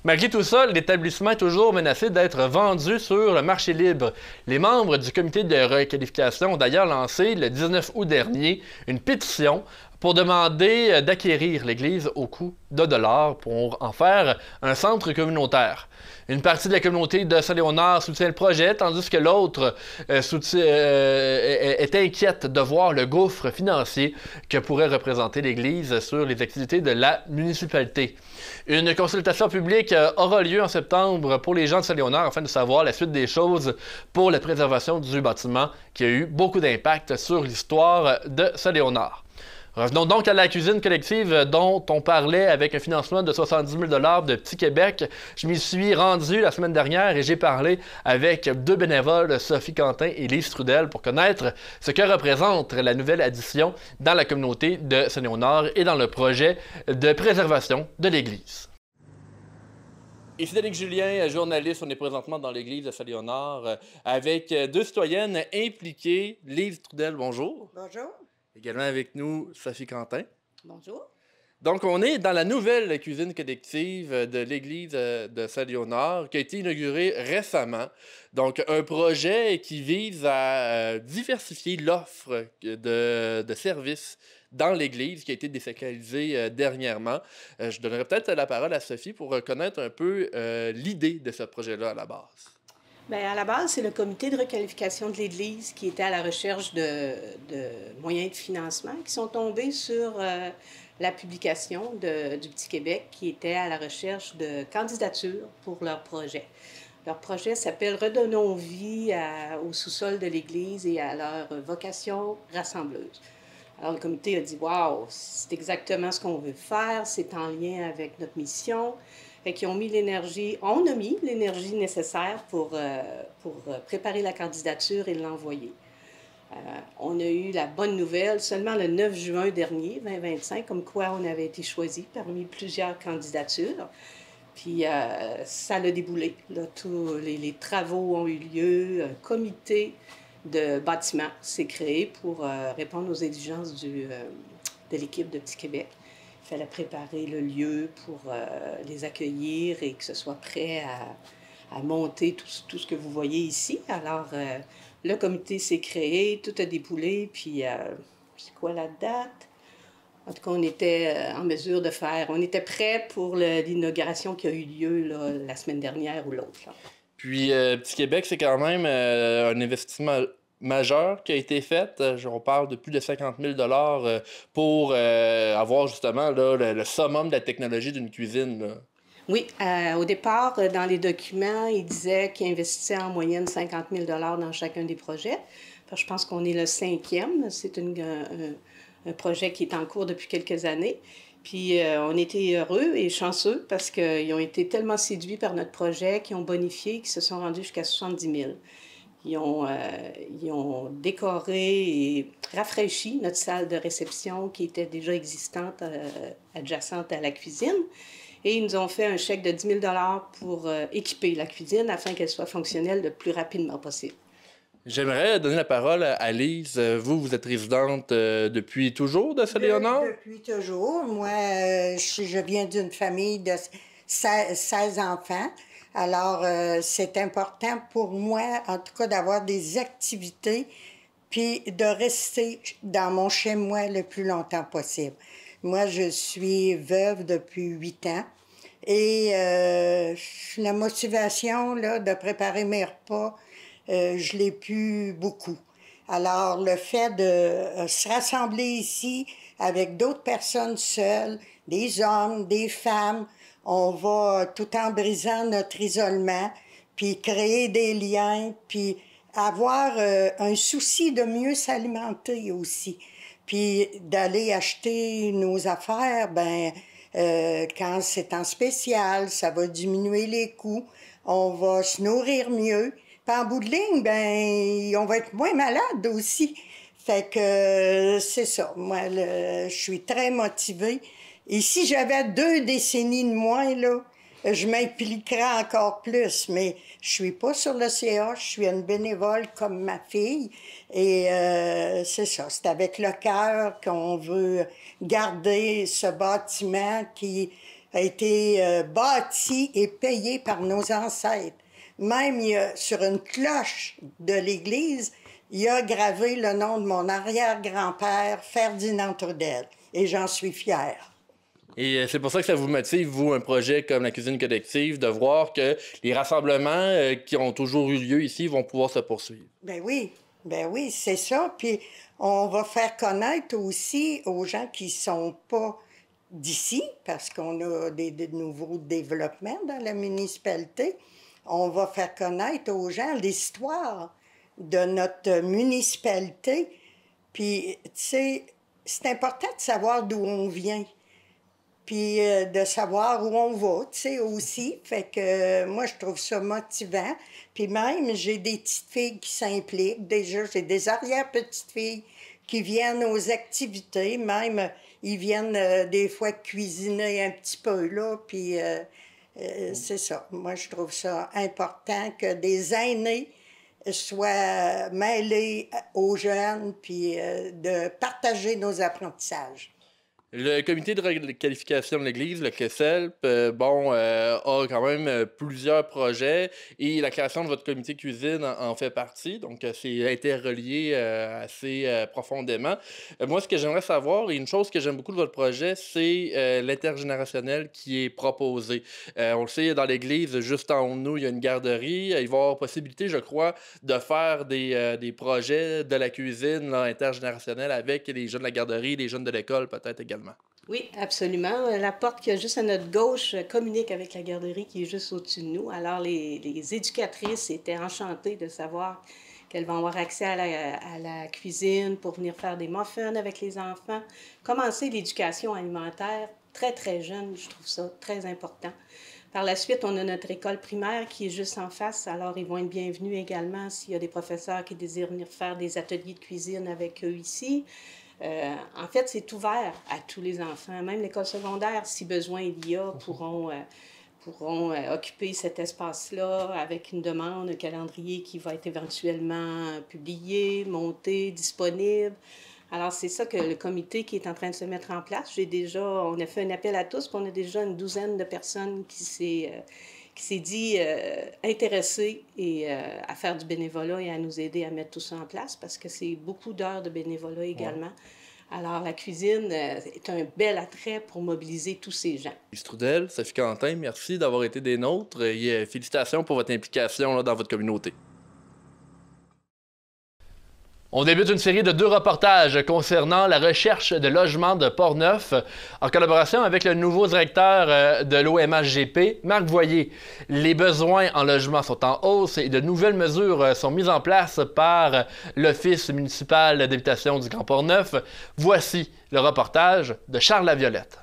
Malgré tout ça, l'établissement est toujours menacé d'être vendu sur le marché libre. Les membres du comité de requalification ont d'ailleurs lancé le 19 août dernier une pétition pour demander d'acquérir l'église au coût de $1 pour en faire un centre communautaire. Une partie de la communauté de Saint-Léonard soutient le projet, tandis que l'autre est inquiète de voir le gouffre financier que pourrait représenter l'Église sur les activités de la municipalité. Une consultation publique aura lieu en septembre pour les gens de Saint-Léonard afin de savoir la suite des choses pour la préservation du bâtiment qui a eu beaucoup d'impact sur l'histoire de Saint-Léonard. Revenons donc à la cuisine collective dont on parlait avec un financement de 70 000 $ de Petit Québec. Je m'y suis rendu la semaine dernière et j'ai parlé avec deux bénévoles, Sophie Quentin et Lise Trudel, pour connaître ce que représente la nouvelle addition dans la communauté de Saint-Léonard et dans le projet de préservation de l'Église. Ici Danick Julien, journaliste. On est présentement dans l'église de Saint-Léonard avec deux citoyennes impliquées. Lise Trudel, bonjour. Bonjour. Également avec nous, Sophie Quentin. Bonjour. Donc, on est dans la nouvelle cuisine collective de l'église de Saint-Léonard qui a été inaugurée récemment. Donc, un projet qui vise à diversifier l'offre de services dans l'église qui a été désacralisée dernièrement. Je donnerai peut-être la parole à Sophie pour connaître un peu l'idée de ce projet-là à la base. Bien, à la base, c'est le comité de requalification de l'Église qui était à la recherche de moyens de financement qui sont tombés sur la publication du Petit Québec qui était à la recherche de candidatures pour leur projet. Leur projet s'appelle « Redonnons vie au sous-sol de l'Église et à leur vocation rassembleuse ». Alors, le comité a dit « Wow, c'est exactement ce qu'on veut faire, c'est en lien avec notre mission ». Fait qu'ils ont mis l'énergie, on a mis l'énergie nécessaire pour préparer la candidature et l'envoyer. On a eu la bonne nouvelle seulement le 9 juin dernier, 2025, comme quoi on avait été choisi parmi plusieurs candidatures. Puis ça l'a déboulé. Là, tous les travaux ont eu lieu, un comité de bâtiment s'est créé pour répondre aux exigences de l'équipe de Petit Québec. Il fallait préparer le lieu pour les accueillir et que ce soit prêt à monter tout ce que vous voyez ici. Alors, le comité s'est créé, tout a déboulé, puis c'est quoi la date? En tout cas, on était en mesure de faire, on était prêt pour l'inauguration qui a eu lieu là, la semaine dernière ou l'autre. Puis, Petit Québec, c'est quand même un investissement majeur qui a été fait. On parle de plus de 50 000 $ pour avoir justement là, le summum de la technologie d'une cuisine. Là. Oui, au départ, dans les documents, il disait qu'il investissait en moyenne 50 000 $ dans chacun des projets. Enfin, je pense qu'on est le 5e. C'est un projet qui est en cours depuis quelques années. Puis on était heureux et chanceux parce qu'ils ont été tellement séduits par notre projet qu'ils ont bonifié, qu'ils se sont rendus jusqu'à 70 000 $. Ils ont décoré et rafraîchi notre salle de réception qui était déjà existante, adjacente à la cuisine. Et ils nous ont fait un chèque de 10 000 $ pour équiper la cuisine afin qu'elle soit fonctionnelle le plus rapidement possible. J'aimerais donner la parole à Lise. Vous êtes résidente depuis toujours de Saint-Léonard? Depuis toujours. Moi, je viens d'une famille de 16 enfants. Alors, c'est important pour moi, en tout cas, d'avoir des activités puis de rester dans mon chez-moi le plus longtemps possible. Moi, je suis veuve depuis 8 ans et la motivation là, de préparer mes repas, je l'ai plus beaucoup. Alors, le fait de se rassembler ici avec d'autres personnes seules, des hommes, des femmes, on va, tout en brisant notre isolement, puis créer des liens, puis avoir un souci de mieux s'alimenter aussi. Puis d'aller acheter nos affaires, ben Quand c'est en spécial, ça va diminuer les coûts. On va se nourrir mieux. Puis en bout de ligne, ben, on va être moins malade aussi. Fait que c'est ça. Moi, je suis très motivée. Et si j'avais 2 décennies de moins, là, je m'impliquerais encore plus. Mais je suis pas sur le CA, je suis une bénévole comme ma fille. Et c'est ça, c'est avec le cœur qu'on veut garder ce bâtiment qui a été bâti et payé par nos ancêtres. Même sur une cloche de l'église, il y a gravé le nom de mon arrière-grand-père, Ferdinand Trudel. Et j'en suis fière. Et c'est pour ça que ça vous motive, vous, un projet comme la cuisine collective, de voir que les rassemblements qui ont toujours eu lieu ici vont pouvoir se poursuivre. Ben oui, c'est ça. Puis on va faire connaître aussi aux gens qui sont pas d'ici, parce qu'on a des nouveaux développements dans la municipalité. On va faire connaître aux gens l'histoire de notre municipalité. Puis, tu sais, c'est important de savoir d'où on vient. Puis de savoir où on va, tu sais, aussi. Fait que moi, je trouve ça motivant. Puis même, j'ai des petites filles qui s'impliquent. Déjà, j'ai des arrière-petites-filles qui viennent aux activités. Même, ils viennent des fois cuisiner un petit peu, là. Puis c'est ça. Moi, je trouve ça important que des aînés soient mêlés aux jeunes, puis de partager nos apprentissages. Le comité de requalification de l'Église, le CESELP, a quand même plusieurs projets et la création de votre comité cuisine en fait partie. Donc, c'est interrelié assez profondément. Moi, ce que j'aimerais savoir, et une chose que j'aime beaucoup de votre projet, c'est l'intergénérationnel qui est proposé. On le sait, dans l'Église, juste en haut de nous, il y a une garderie. Il va y avoir possibilité, je crois, de faire des projets de la cuisine là, intergénérationnelle avec les jeunes de la garderie, les jeunes de l'école peut-être également. Oui, absolument. La porte qui est juste à notre gauche communique avec la garderie qui est juste au-dessus de nous. Alors, les éducatrices étaient enchantées de savoir qu'elles vont avoir accès à la cuisine pour venir faire des muffins avec les enfants. Commencer l'éducation alimentaire très, très jeune, je trouve ça très important. Par la suite, on a notre école primaire qui est juste en face. Alors, ils vont être bienvenus également s'il y a des professeurs qui désirent venir faire des ateliers de cuisine avec eux ici. En fait, c'est ouvert à tous les enfants. Même l'école secondaire, si besoin il y a, pourront occuper cet espace-là avec une demande, un calendrier qui va être éventuellement publié, monté, disponible. Alors, c'est ça que le comité qui est en train de se mettre en place. On a fait un appel à tous, puis on a déjà une douzaine de personnes qui s'est dit intéressée à faire du bénévolat et à nous aider à mettre tout ça en place parce que c'est beaucoup d'heures de bénévolat également. Ouais. Alors, la cuisine est un bel attrait pour mobiliser tous ces gens. Trudel, Sophie Quentin, merci d'avoir été des nôtres et félicitations pour votre implication là, dans votre communauté. On débute une série de 2 reportages concernant la recherche de logements de Portneuf en collaboration avec le nouveau directeur de l'OMHGP, Marc Voyer. Les besoins en logement sont en hausse et de nouvelles mesures sont mises en place par l'Office municipal d'habitation du Grand Portneuf. Voici le reportage de Charles Laviolette.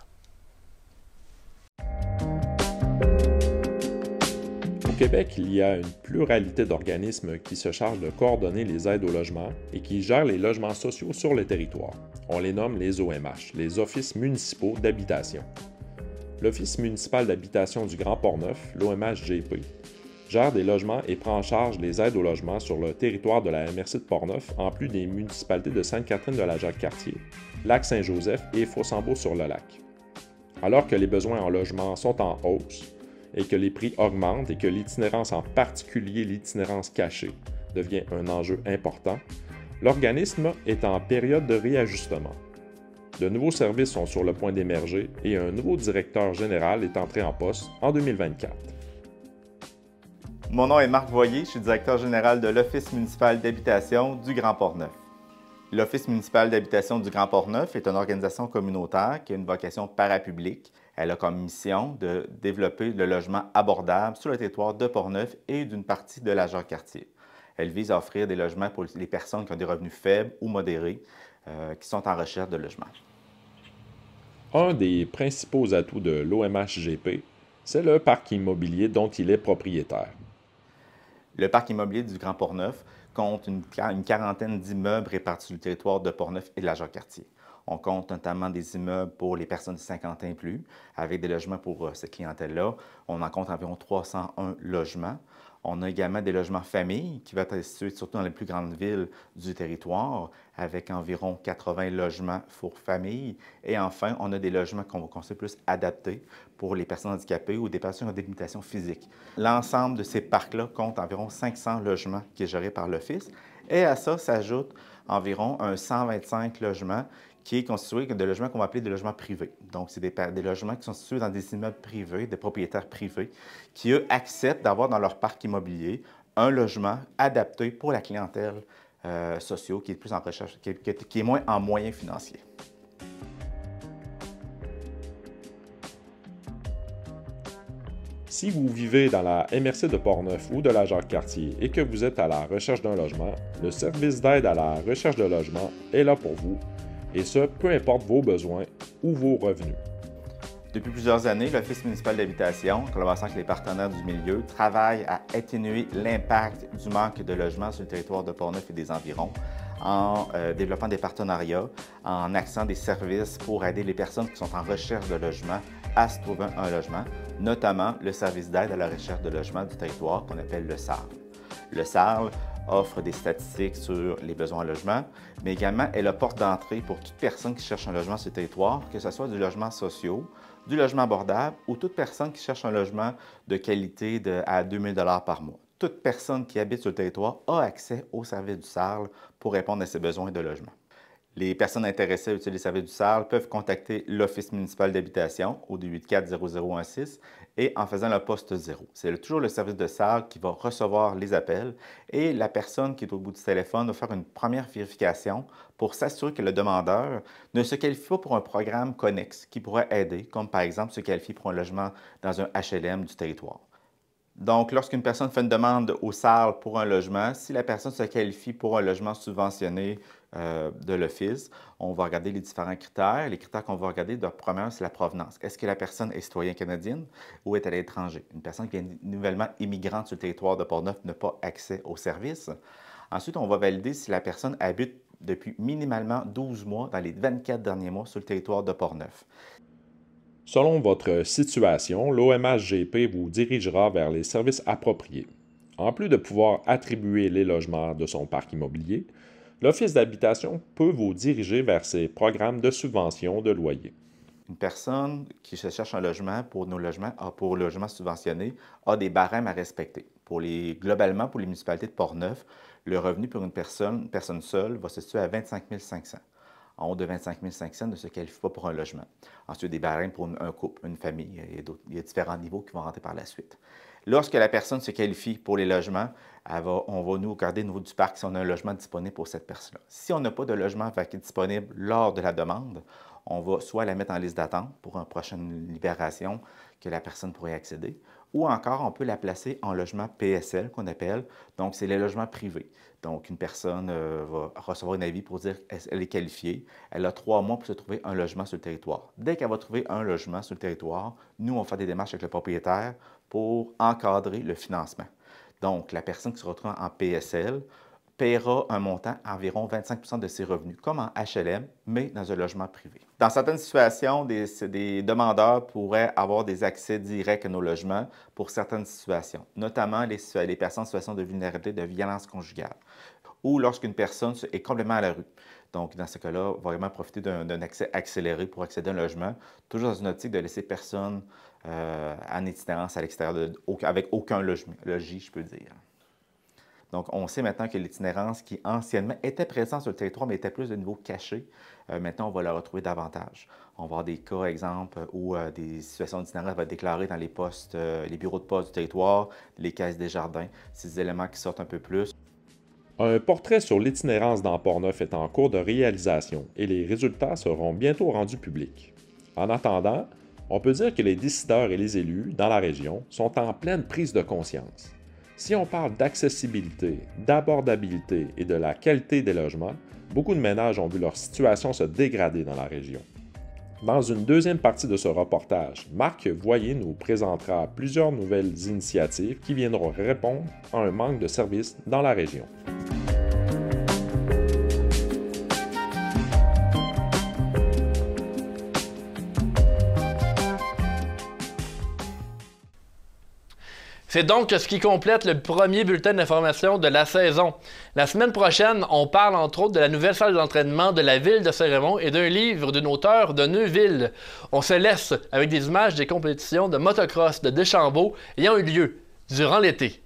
Au Québec, il y a une pluralité d'organismes qui se chargent de coordonner les aides au logement et qui gèrent les logements sociaux sur le territoire. On les nomme les OMH, les Offices municipaux d'habitation. L'Office municipal d'habitation du Grand Portneuf, l'OMHGP, gère des logements et prend en charge les aides au logement sur le territoire de la MRC de Portneuf, en plus des municipalités de Sainte-Catherine-de-la-Jacques-Cartier, Lac-Saint-Joseph et Fossambeau-sur-le-Lac. Alors que les besoins en logement sont en hausse, et que les prix augmentent et que l'itinérance, en particulier l'itinérance cachée, devient un enjeu important, l'organisme est en période de réajustement. De nouveaux services sont sur le point d'émerger et un nouveau directeur général est entré en poste en 2024. Mon nom est Marc Voyer, je suis directeur général de l'Office municipal d'habitation du Grand Portneuf. L'Office municipal d'habitation du Grand Portneuf est une organisation communautaire qui a une vocation parapublique. Elle a comme mission de développer le logement abordable sur le territoire de Portneuf et d'une partie de la Jacques-Cartier. Elle vise à offrir des logements pour les personnes qui ont des revenus faibles ou modérés qui sont en recherche de logement. Un des principaux atouts de l'OMHGP, c'est le parc immobilier dont il est propriétaire. Le parc immobilier du Grand Portneuf compte une quarantaine d'immeubles répartis sur le territoire de Portneuf et de la Jacques-Cartier. On compte notamment des immeubles pour les personnes de 50 ans et plus, avec des logements pour cette clientèle-là. On en compte environ 301 logements. On a également des logements familles qui vont être situés surtout dans les plus grandes villes du territoire, avec environ 80 logements pour famille. Et enfin, on a des logements qu'on va considérer plus adaptés pour les personnes handicapées ou des personnes en débilitation physique. L'ensemble de ces parcs-là compte environ 500 logements qui est géré par l'Office. Et à ça s'ajoute environ 125 logements qui est constitué de logements qu'on va appeler des logements privés. Donc, c'est des logements qui sont situés dans des immeubles privés, des propriétaires privés, qui, eux, acceptent d'avoir dans leur parc immobilier un logement adapté pour la clientèle sociale qui est plus en recherche, qui est moins en moyens financiers. Si vous vivez dans la MRC de Portneuf ou de la Jacques-Cartier et que vous êtes à la recherche d'un logement, le service d'aide à la recherche de logement est là pour vous. Et ce, peu importe vos besoins ou vos revenus. Depuis plusieurs années, l'Office municipal d'habitation, en collaboration avec les partenaires du milieu, travaille à atténuer l'impact du manque de logements sur le territoire de Portneuf et des environs en développant des partenariats, en axant des services pour aider les personnes qui sont en recherche de logement à se trouver un logement, notamment le service d'aide à la recherche de logement du territoire qu'on appelle le SARL. Le SARL offre des statistiques sur les besoins en logement, mais également est la porte d'entrée pour toute personne qui cherche un logement sur le territoire, que ce soit du logement social, du logement abordable ou toute personne qui cherche un logement de qualité à 2 000 $ par mois. Toute personne qui habite sur le territoire a accès au service du SARL pour répondre à ses besoins de logement. Les personnes intéressées à utiliser les services du SARL peuvent contacter l'Office municipal d'habitation au 284-0016 et en faisant le poste 0. C'est toujours le service de SARL qui va recevoir les appels et la personne qui est au bout du téléphone va faire une première vérification pour s'assurer que le demandeur ne se qualifie pas pour un programme connexe qui pourrait aider, comme par exemple se qualifier pour un logement dans un HLM du territoire. Donc, lorsqu'une personne fait une demande au SARL pour un logement, si la personne se qualifie pour un logement subventionné de l'Office, on va regarder les différents critères. Les critères qu'on va regarder, de première, c'est la provenance. Est-ce que la personne est citoyenne canadienne ou est à l'étranger? Une personne qui est nouvellement immigrante sur le territoire de Portneuf n'a pas accès au service. Ensuite, on va valider si la personne habite depuis minimalement 12 mois dans les 24 derniers mois sur le territoire de Portneuf. Selon votre situation, l'OMHGP vous dirigera vers les services appropriés. En plus de pouvoir attribuer les logements de son parc immobilier, l'Office d'habitation peut vous diriger vers ses programmes de subvention de loyer. Une personne qui se cherche un logement pour nos logements, pour le logement subventionné, a des barèmes à respecter. Globalement, pour les municipalités de Portneuf, le revenu pour une personne seule va se situer à 25 500. En haut de 25 500 ne se qualifie pas pour un logement. Ensuite, des barèmes pour un couple, une famille. Il y a différents niveaux qui vont rentrer par la suite. Lorsque la personne se qualifie pour les logements, on va nous regarder au niveau du parc si on a un logement disponible pour cette personne-là. Si on n'a pas de logement disponible lors de la demande, on va soit la mettre en liste d'attente pour une prochaine libération que la personne pourrait accéder, ou encore on peut la placer en logement PSL qu'on appelle, donc c'est les logements privés. Donc une personne va recevoir un avis pour dire qu'elle est qualifiée, elle a 3 mois pour se trouver un logement sur le territoire. Dès qu'elle va trouver un logement sur le territoire, nous on va faire des démarches avec le propriétaire pour encadrer le financement. Donc la personne qui se retrouve en PSL paiera un montant environ 25 % de ses revenus, comme en HLM, mais dans un logement privé. Dans certaines situations, des demandeurs pourraient avoir des accès directs à nos logements pour certaines situations, notamment les personnes en situation de vulnérabilité, de violence conjugale, ou lorsqu'une personne est complètement à la rue. Donc, dans ce cas-là, on va vraiment profiter d'un accès accéléré pour accéder à un logement, toujours dans une optique de laisser personne en itinérance à l'extérieur, avec aucun logis, je peux dire. Donc, on sait maintenant que l'itinérance qui anciennement était présente sur le territoire, mais était plus de niveau caché, maintenant, on va la retrouver davantage. On va avoir des cas, exemple, où des situations d'itinérance vont être déclarées dans les postes, les bureaux de poste du territoire, les caisses des jardins, ces éléments qui sortent un peu plus. Un portrait sur l'itinérance dans Portneuf est en cours de réalisation et les résultats seront bientôt rendus publics. En attendant, on peut dire que les décideurs et les élus dans la région sont en pleine prise de conscience. Si on parle d'accessibilité, d'abordabilité et de la qualité des logements, beaucoup de ménages ont vu leur situation se dégrader dans la région. Dans une deuxième partie de ce reportage, Marc Voyer nous présentera plusieurs nouvelles initiatives qui viendront répondre à un manque de services dans la région. C'est donc ce qui complète le premier bulletin d'information de la saison. La semaine prochaine, on parle entre autres de la nouvelle salle d'entraînement de la ville de Saint-Raymond et d'un livre d'une auteure de Neuville. On se laisse avec des images des compétitions de motocross de Deschambault ayant eu lieu durant l'été.